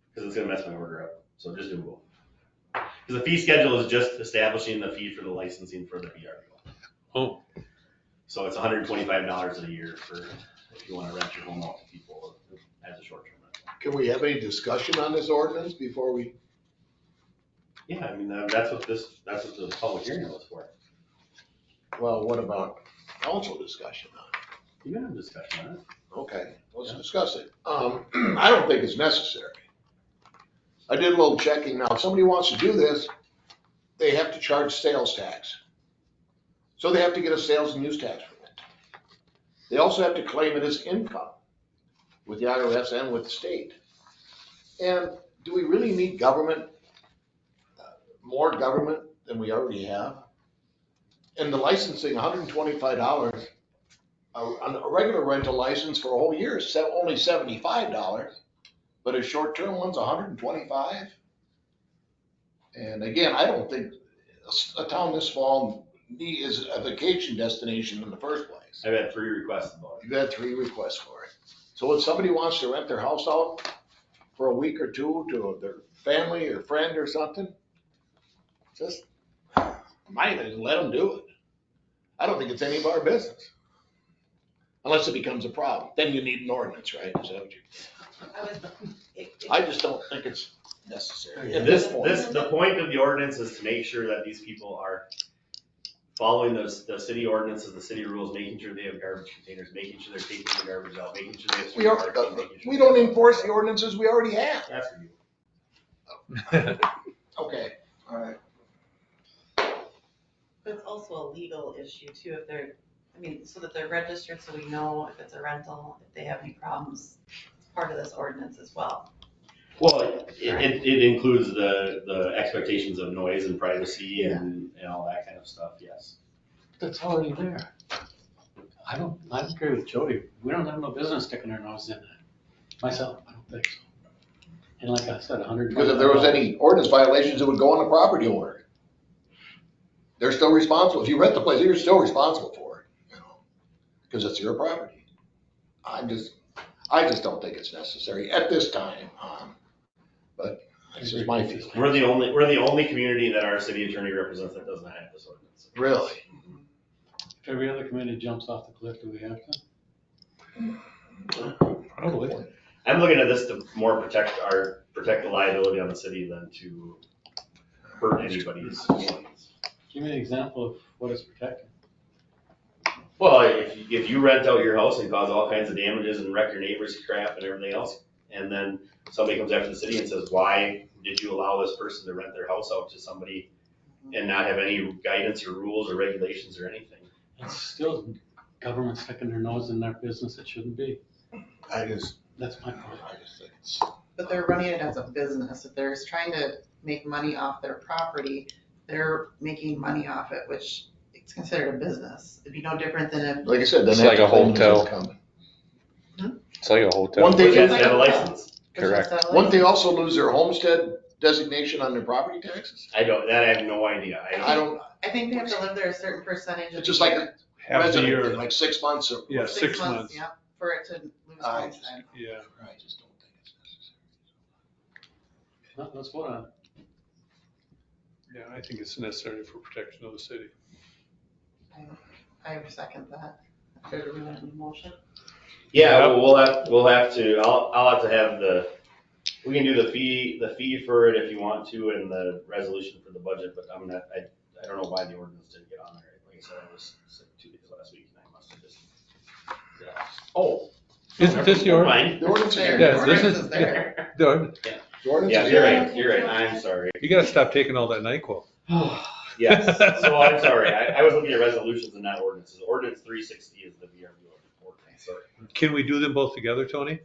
E: Because it's gonna mess my order up, so just do them both. Because the fee schedule is just establishing the fee for the licensing for the VRBO.
B: Oh.
E: So it's $125 a year for, if you wanna rent your home out to people as a short-term rental.
L: Can we have any discussion on this ordinance before we?
E: Yeah, I mean, that's what the public hearing was for.
L: Well, what about council discussion on it?
E: You can have a discussion on it.
L: Okay, let's discuss it. I don't think it's necessary. I did a little checking. Now, if somebody wants to do this, they have to charge sales tax. So they have to get a sales and use tax permit. They also have to claim it as income with the IRS and with the state. And do we really need government, more government than we already have? And the licensing, $125, on a regular rental license for a whole year is only $75, but a short-term one's $125. And again, I don't think a town this small is a vacation destination in the first place.
E: I've had 3 requests about it.
L: You've had 3 requests for it. So if somebody wants to rent their house out for a week or two to their family or friend or something, just might let them do it. I don't think it's any of our business. Unless it becomes a problem. Then you need an ordinance, right? Is that what you? I just don't think it's necessary. At this point.
E: The point of the ordinance is to make sure that these people are following the city ordinances, the city rules, making sure they have garbage containers, making sure they're taking the garbage out, making sure they have.
L: We don't enforce the ordinances we already have.
E: That's for you.
L: Okay, all right.
M: But it's also a legal issue too, if they're, so that they're registered, so we know if it's a rental, if they have any problems. It's part of this ordinance as well.
E: Well, it includes the expectations of noise and privacy and all that kind of stuff, yes.
I: That's already there. I agree with Jody. We don't have no business sticking our nose in that. Myself, I don't think so. And like I said, 100.
L: Because if there was any ordinance violations, it would go on the property owner. They're still responsible. If you rent the place, you're still responsible for it, because it's your property. I just don't think it's necessary at this time. But this is my feeling.
E: We're the only community that our city attorney represents that does not have this ordinance.
L: Really?
I: If every other community jumps off the cliff, do we have to?
B: Probably.
E: I'm looking at this to more protect the liability on the city than to hurt anybody's feelings.
I: Give me an example of what it's protecting.
E: Well, if you rent out your house and cause all kinds of damages and wreck your neighbor's crap and everything else, and then somebody comes after the city and says, why did you allow this person to rent their house out to somebody and not have any guidance or rules or regulations or anything?
I: It's still government sticking their nose in their business it shouldn't be. That's my point.
L: I just think it's.
M: But they're running it as a business. If they're trying to make money off their property, they're making money off it, which it's considered a business. It'd be no different than if.
L: Like I said, then
C: It's
L: they have
C: like
L: to
C: a
L: claim there's
C: hotel.
L: income.
C: It's like a hotel.
L: One thing,
E: Which has to have a license.
C: Correct.
L: wouldn't they also lose their homestead designation on their property taxes?
E: I have no idea.
L: I don't,
M: I think they have to live there a certain percentage.
L: it's just like a
B: Half the
L: resident
B: year.
L: thing, like 6 months or.
B: Yeah, 6 months.
M: Yeah, for it to lose
L: I
M: homestead.
B: Yeah.
L: I just don't think it's necessary.
I: Well, let's vote on it.
B: Yeah, I think it's necessary for protection of the city.
M: I second that. Do we want an motion?
E: Yeah, well, we'll have to, I'll have to have we can do the fee for it if you want to and the resolution for the budget, but I don't know why the ordinance didn't get on there. Like I said, I was sick 2 days last week and I must have just. Yeah. Oh.
B: Isn't this your?
E: Mind.
L: The ordinance is there.
B: Yeah,
M: The
B: this
M: ordinance
B: is,
M: is there.
B: the ordinance.
L: The ordinance
E: Yeah,
L: is
E: you're
L: there.
E: right, you're right, I'm sorry.
B: You gotta stop taking all that NyQuil.
E: Yes, so I'm sorry, I was looking at resolutions and not ordinances. Ordinance 360 is the VRBO ordinance, sorry.
B: Can we do them both together, Tony?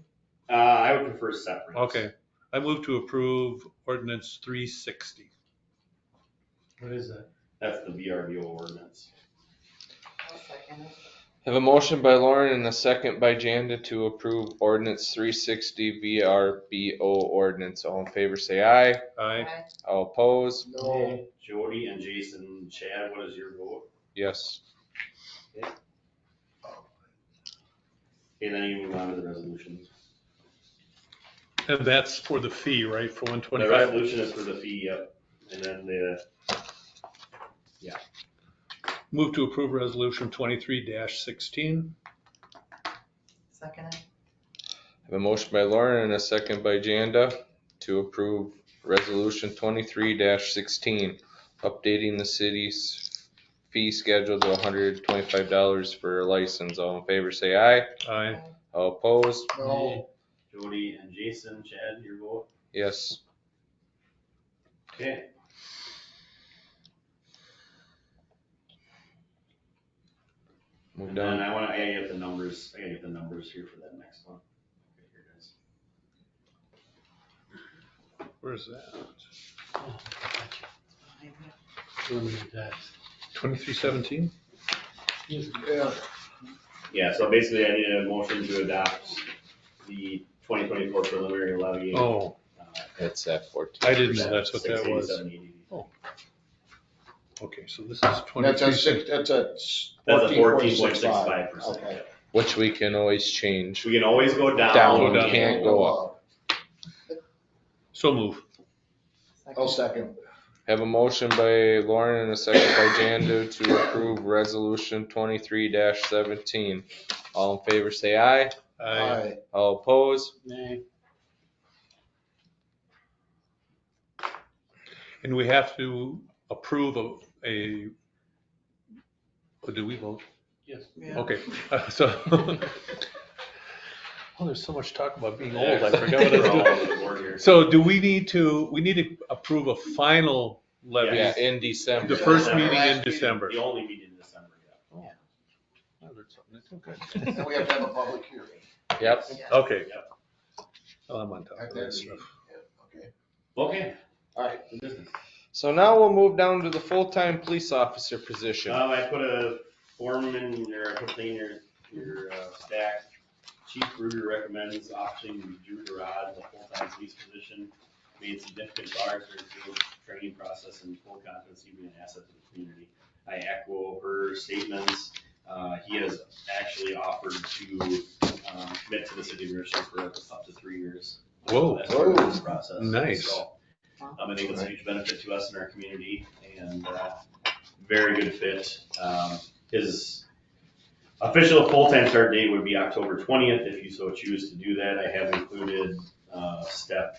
E: I would prefer separate.
B: Okay. I move to approve ordinance 360.
I: What is that?
E: That's the VRBO ordinance.
M: I'll second it.
C: Have a motion by Lauren and a second by Janda to approve ordinance 360 VRBO ordinance. All in favor say aye.
B: Aye.
C: All opposed?
L: No,
E: Jody and Jason, Chad, what is your vote?
C: Yes.
E: Okay, then you move on to the resolutions.
B: And that's for the fee, right, for
E: The
B: 125?
E: resolution is for the fee, yep, and then
B: Move to approve resolution 23-16.
M: Second it.
C: Have a motion by Lauren and a second by Janda to approve resolution 23-16, updating the city's fee schedule to $125 for a license. All in favor say aye.
B: Aye.
C: All opposed?
L: no,
E: Jody and Jason, Chad, your vote?
C: Yes.
E: Okay.
C: Move
E: And then
C: down.
E: I gotta get the numbers here for that next one. Okay, here it is.
B: Where's that?
I: Oh, Eliminate that.
B: 2317?
L: yeah,
E: Yeah, so basically I need a motion to adopt the 2024 preliminary levy.
B: Oh,
C: It's that 14.
B: I didn't know that's what that was.
E: 687.80.
B: Okay, so this is
L: that's a
B: 23.
L: six, that's a
E: That's a
L: 14.65.
E: 14.65%.
L: Okay.
C: Which we can always change.
E: We can always go down.
C: Down,
B: down.
C: can't go up.
B: So move.
L: I'll second.
C: Have a motion by Lauren and a second by Janda to approve resolution 23-17. All in favor say aye.
B: Aye.
C: All opposed?
I: Nay.
B: And we have to approve or do we vote?
I: Yes.
M: Yeah.
B: Okay, so. Oh, there's so much talk about being old, I forgot what I
E: We're all
B: was
E: on the board here.
B: doing. So do we need to approve a final levy?
C: Yeah, in December.
B: The first
E: December.
B: meeting in
L: Last meeting.
B: December.
E: The only meeting in December, yeah.
B: I learned something. Okay.
L: And we have to have a public hearing.
C: Yep.
M: Yes.
B: Okay.
E: Yep.
B: Well, I'm on top
L: At
B: of
L: that
B: that
L: meeting.
B: stuff.
L: Yeah, okay.
E: Okay.
L: All right.
E: The business.
C: So now we'll move down to the full-time police officer position.
E: I put a form in your, I put in your stack. Chief Ruger recommends optioning Drew Gerard, the full-time police position. Made significant progress through the training process and full competency being an asset to the community. I echo her statements. He has actually offered to commit to the city of Mercer for up to 3 years.
B: Whoa.
E: As part of this process.
B: Nice.
E: So, I think it's a huge benefit to us and our community and very good fit. His official full-time start date would be October 20th if you so choose to do that. I have included step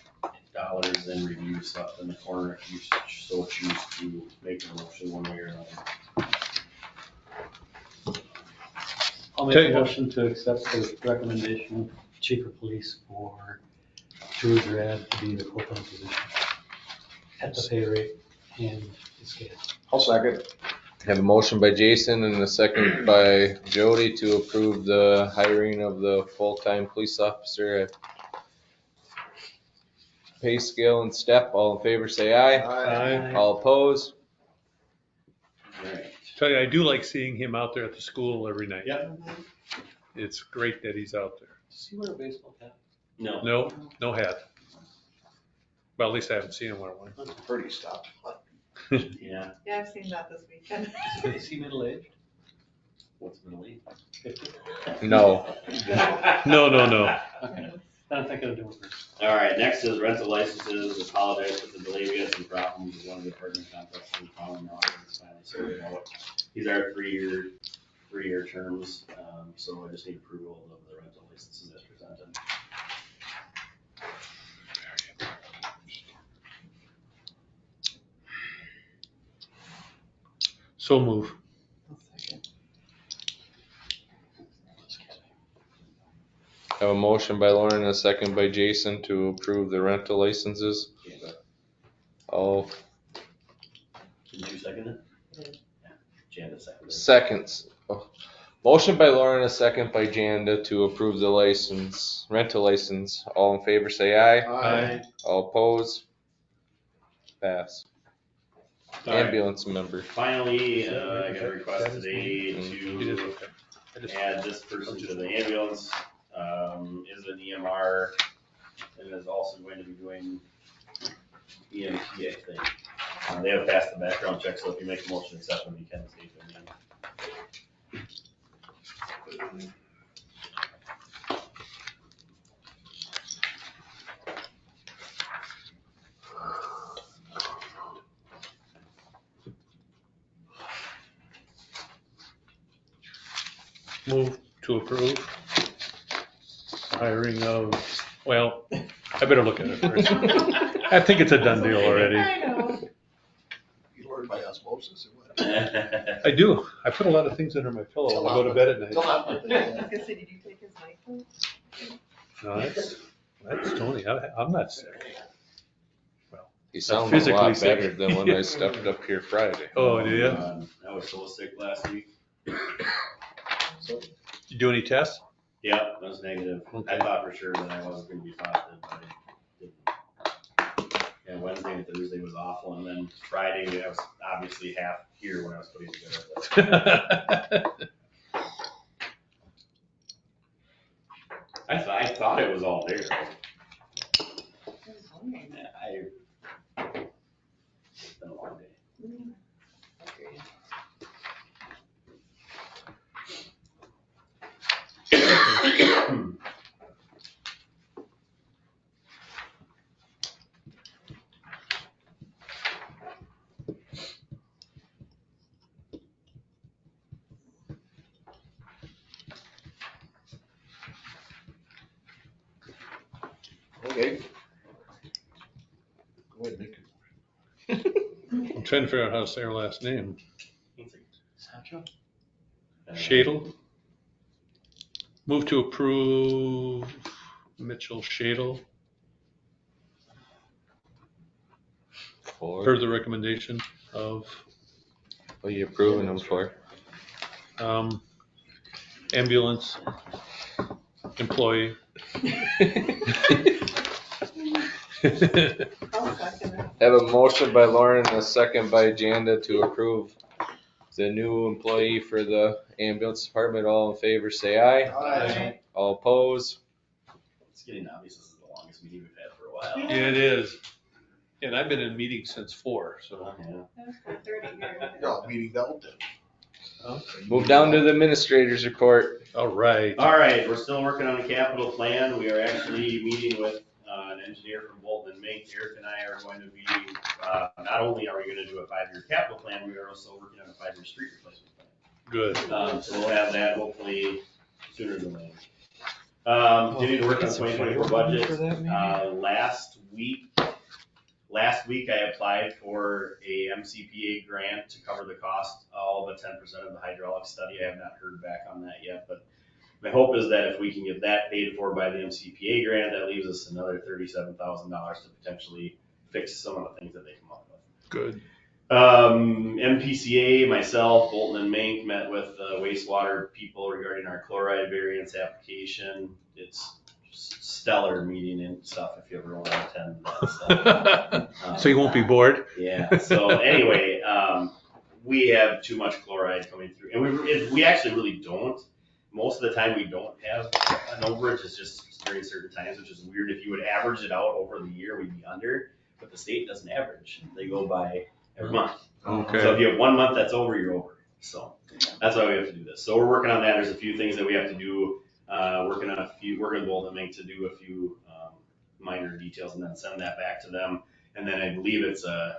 E: dollars and review stuff in the corner if you so choose to make a motion one way or another.
I: I'll make a motion to accept the recommendation of chief of police for Drew Grad to be the full-time position at the pay rate and the scale.
L: I'll second.
C: Have a motion by Jason and a second by Jody to approve the hiring of the full-time police officer at pay scale and step. All in favor, say aye.
B: I
C: All opposed?
E: Alright.
B: tell you, I do like seeing him out there at the school every night.
E: Yep.
B: It's great that he's out there.
I: Does he wear a baseball cap?
E: No.
B: No hat. Well, at least I haven't seen him wear one.
L: That's pretty stuff.
E: Yeah.
M: Yeah, I've seen that this weekend.
I: Is he middle-aged?
E: What's middle age?
I: 50?
C: No.
B: No.
I: Okay. I'm thinking of doing this.
E: All right, next is rental licenses. Apologize for the delay. We had some problems with one of the apartment complexes in town. Now it's finally sorted out. These are three-year terms, so I just need approval of the rental licenses as presented.
B: So move.
C: Have a motion by Lauren and a second by Jason to approve the rental licenses. All
E: Did you second it? Yeah. Janda seconded it.
C: seconds. Oh. Motion by Lauren, a second by Janda to approve the rental license. All in favor, say aye.
L: Aye.
C: All opposed? Pass.
E: All right.
C: Ambulance member.
E: Finally, I got a request today
B: It is
E: to
B: okay. I just-
E: add this person to the ambulance, is an EMR, and is also going to be doing EMT, I think. They have passed the background check, so if you make a motion to accept them, you can state their name.
B: Move to approve hiring of, well, I better look at it first. I think it's a done deal already.
M: I know.
L: You learn by osmosis or what?
B: I do. I put a lot of things under my pillow when I go to bed at night.
L: Till I'm-
M: I was gonna say, did you take his mic?
B: No, that's Tony. I'm not sick.
C: You sound a
B: physically
C: lot
B: sick.
C: better than when I stepped up here Friday.
B: Oh, do you?
E: I was so sick last week.
B: Did you do any tests?
E: Yeah, I was negative.
B: Okay.
E: I thought for sure that I wasn't gonna be positive, but I didn't. Yeah, Wednesday and Thursday was awful, and then Friday, I was obviously half here when I was putting together. I thought it was all there. It's been a long day.
L: Okay. Go ahead, make it.
B: I'm trying to figure out how to say her last name.
I: Sancho?
B: Shadle? Move to approve Mitchell Shadle per the recommendation of
C: What are you approving them for?
B: ambulance employee.
M: I'll second it.
C: Have a motion by Lauren and a second by Janda to approve the new employee for the ambulance department. All in favor, say aye.
L: Aye.
C: All opposed?
E: It's getting obvious this is the longest meeting we've had for a while.
B: Yeah, it is. And I've been in meetings since 4, so.
E: Yeah.
M: That's for 30 years.
L: No, meeting double dip.
C: Move down to the administrator's report.
B: All right.
E: All right, we're still working on a capital plan. We are actually meeting with an engineer from Bolton and Mink. Eric and I are going to be, not only are we gonna do a 5-year capital plan, we are also working on a 5-year street replacement plan.
B: Good.
E: So we'll have that hopefully sooner than later. Continuing to work on 2024 budget. Last week I applied for a MCPA grant to cover the cost, all but 10% of the hydraulic study. I have not heard back on that yet, but my hope is that if we can get that paid for by the MCPA grant, that leaves us another $37,000 to potentially fix some of the things that they come up with.
B: Good.
E: MPCA, myself, Bolton and Mink met with wastewater people regarding our chloride variance application. It's stellar meeting and stuff if you ever want to attend that stuff.
B: So you won't be bored?
E: Yeah, so anyway, we have too much chloride coming through, and we actually really don't. Most of the time we don't have an overage, it's just during certain times, which is weird. If you would average it out over the year, we'd be under, but the state doesn't average. They go by every month.
B: Okay.
E: So if you have 1 month that's over, you're over. So that's why we have to do this. So we're working on that. There's a few things that we have to do. Working with Bolton and Mink to do a few minor details and then send that back to them. And then I believe it's I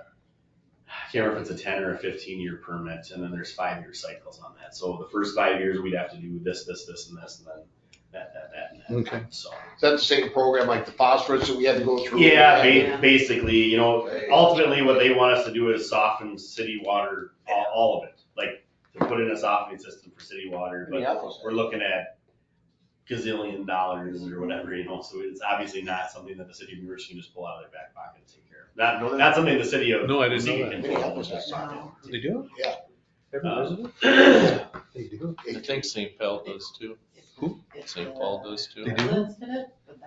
E: can't remember if it's a 10 or a 15-year permit, and then there's 5-year cycles on that. So the first 5 years, we'd have to do this, and this, and then that, and that.
B: Okay.
E: So.
L: Is that the same program like the phosphorus that we had to go through?
E: Yeah, basically, you know, ultimately what they want us to do is soften city water, all of it. Like, to put in a softening system for city water, but we're looking at gazillion dollars or whatever, you know, so it's obviously not something that the city of New York can just pull out of their back pocket and take care of. Not something the city of.
B: No, I didn't know
E: Muskegon
B: that.
E: can
L: They
E: pull
L: help
E: out of
L: us
E: their
L: with
E: back pocket.
L: that.
B: They do?
L: Yeah.
B: Ever visited? They do.
D: I think St. Paul does too.
B: Who?
D: St. Paul does too.
B: They do?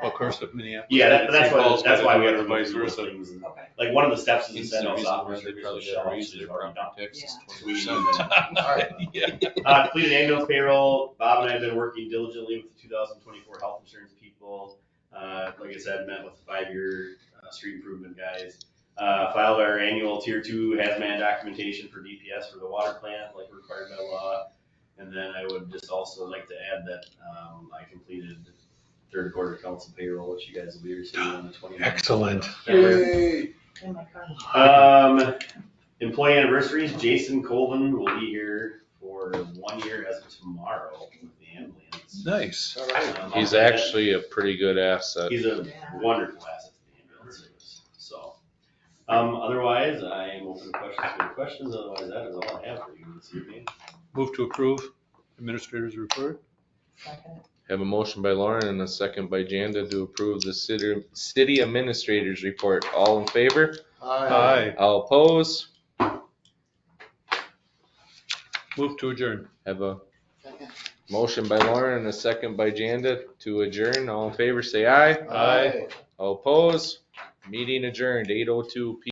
B: Well, of course, at Minneapolis.
E: Yeah, that's
B: St. Paul's
E: why
B: gotta
E: we
B: do
E: have
B: it
E: to
B: or
E: go
B: vice
E: through those
B: versa.
E: things.
N: Okay.
E: Like, one of the steps is to
D: It's
E: send
D: the
E: out
D: reason
E: software
D: why they
E: stickers
D: probably
E: to
D: gotta
E: Shell,
D: raise
E: which
D: their
E: is already done.
D: property taxes
E: We-
D: 20%.
E: Yeah. Completed ambulance payroll. Bob and I have been working diligently with the 2024 health insurance people. Like I said, met with the 5-year street improvement guys. Filed our annual tier 2 hazmat documentation for DPS for the water plant, like required by law. And then I would just also like to add that I completed third quarter council payroll, which you guys will be receiving on the 29th.
B: Excellent.
L: Yay.
E: Employee anniversaries, Jason Colvin will be here for 1 year as of tomorrow with the ambulance.
B: Nice.
L: All right.
D: He's actually a pretty good asset.
E: He's a wonderful asset to the ambulance service. So, otherwise, I am open to questions. Otherwise, that is all I have for you this evening.
B: Move to approve administrator's report.
D: Have a motion by Lauren and a second by Janda to approve the city administrator's report. All in favor?
B: Aye.
D: All opposed?
B: Move to adjourn.
D: Have a motion by Lauren and a second by Janda to adjourn. All in favor, say aye.
B: Aye.
D: All opposed? Meeting adjourned, 8:02 p.m.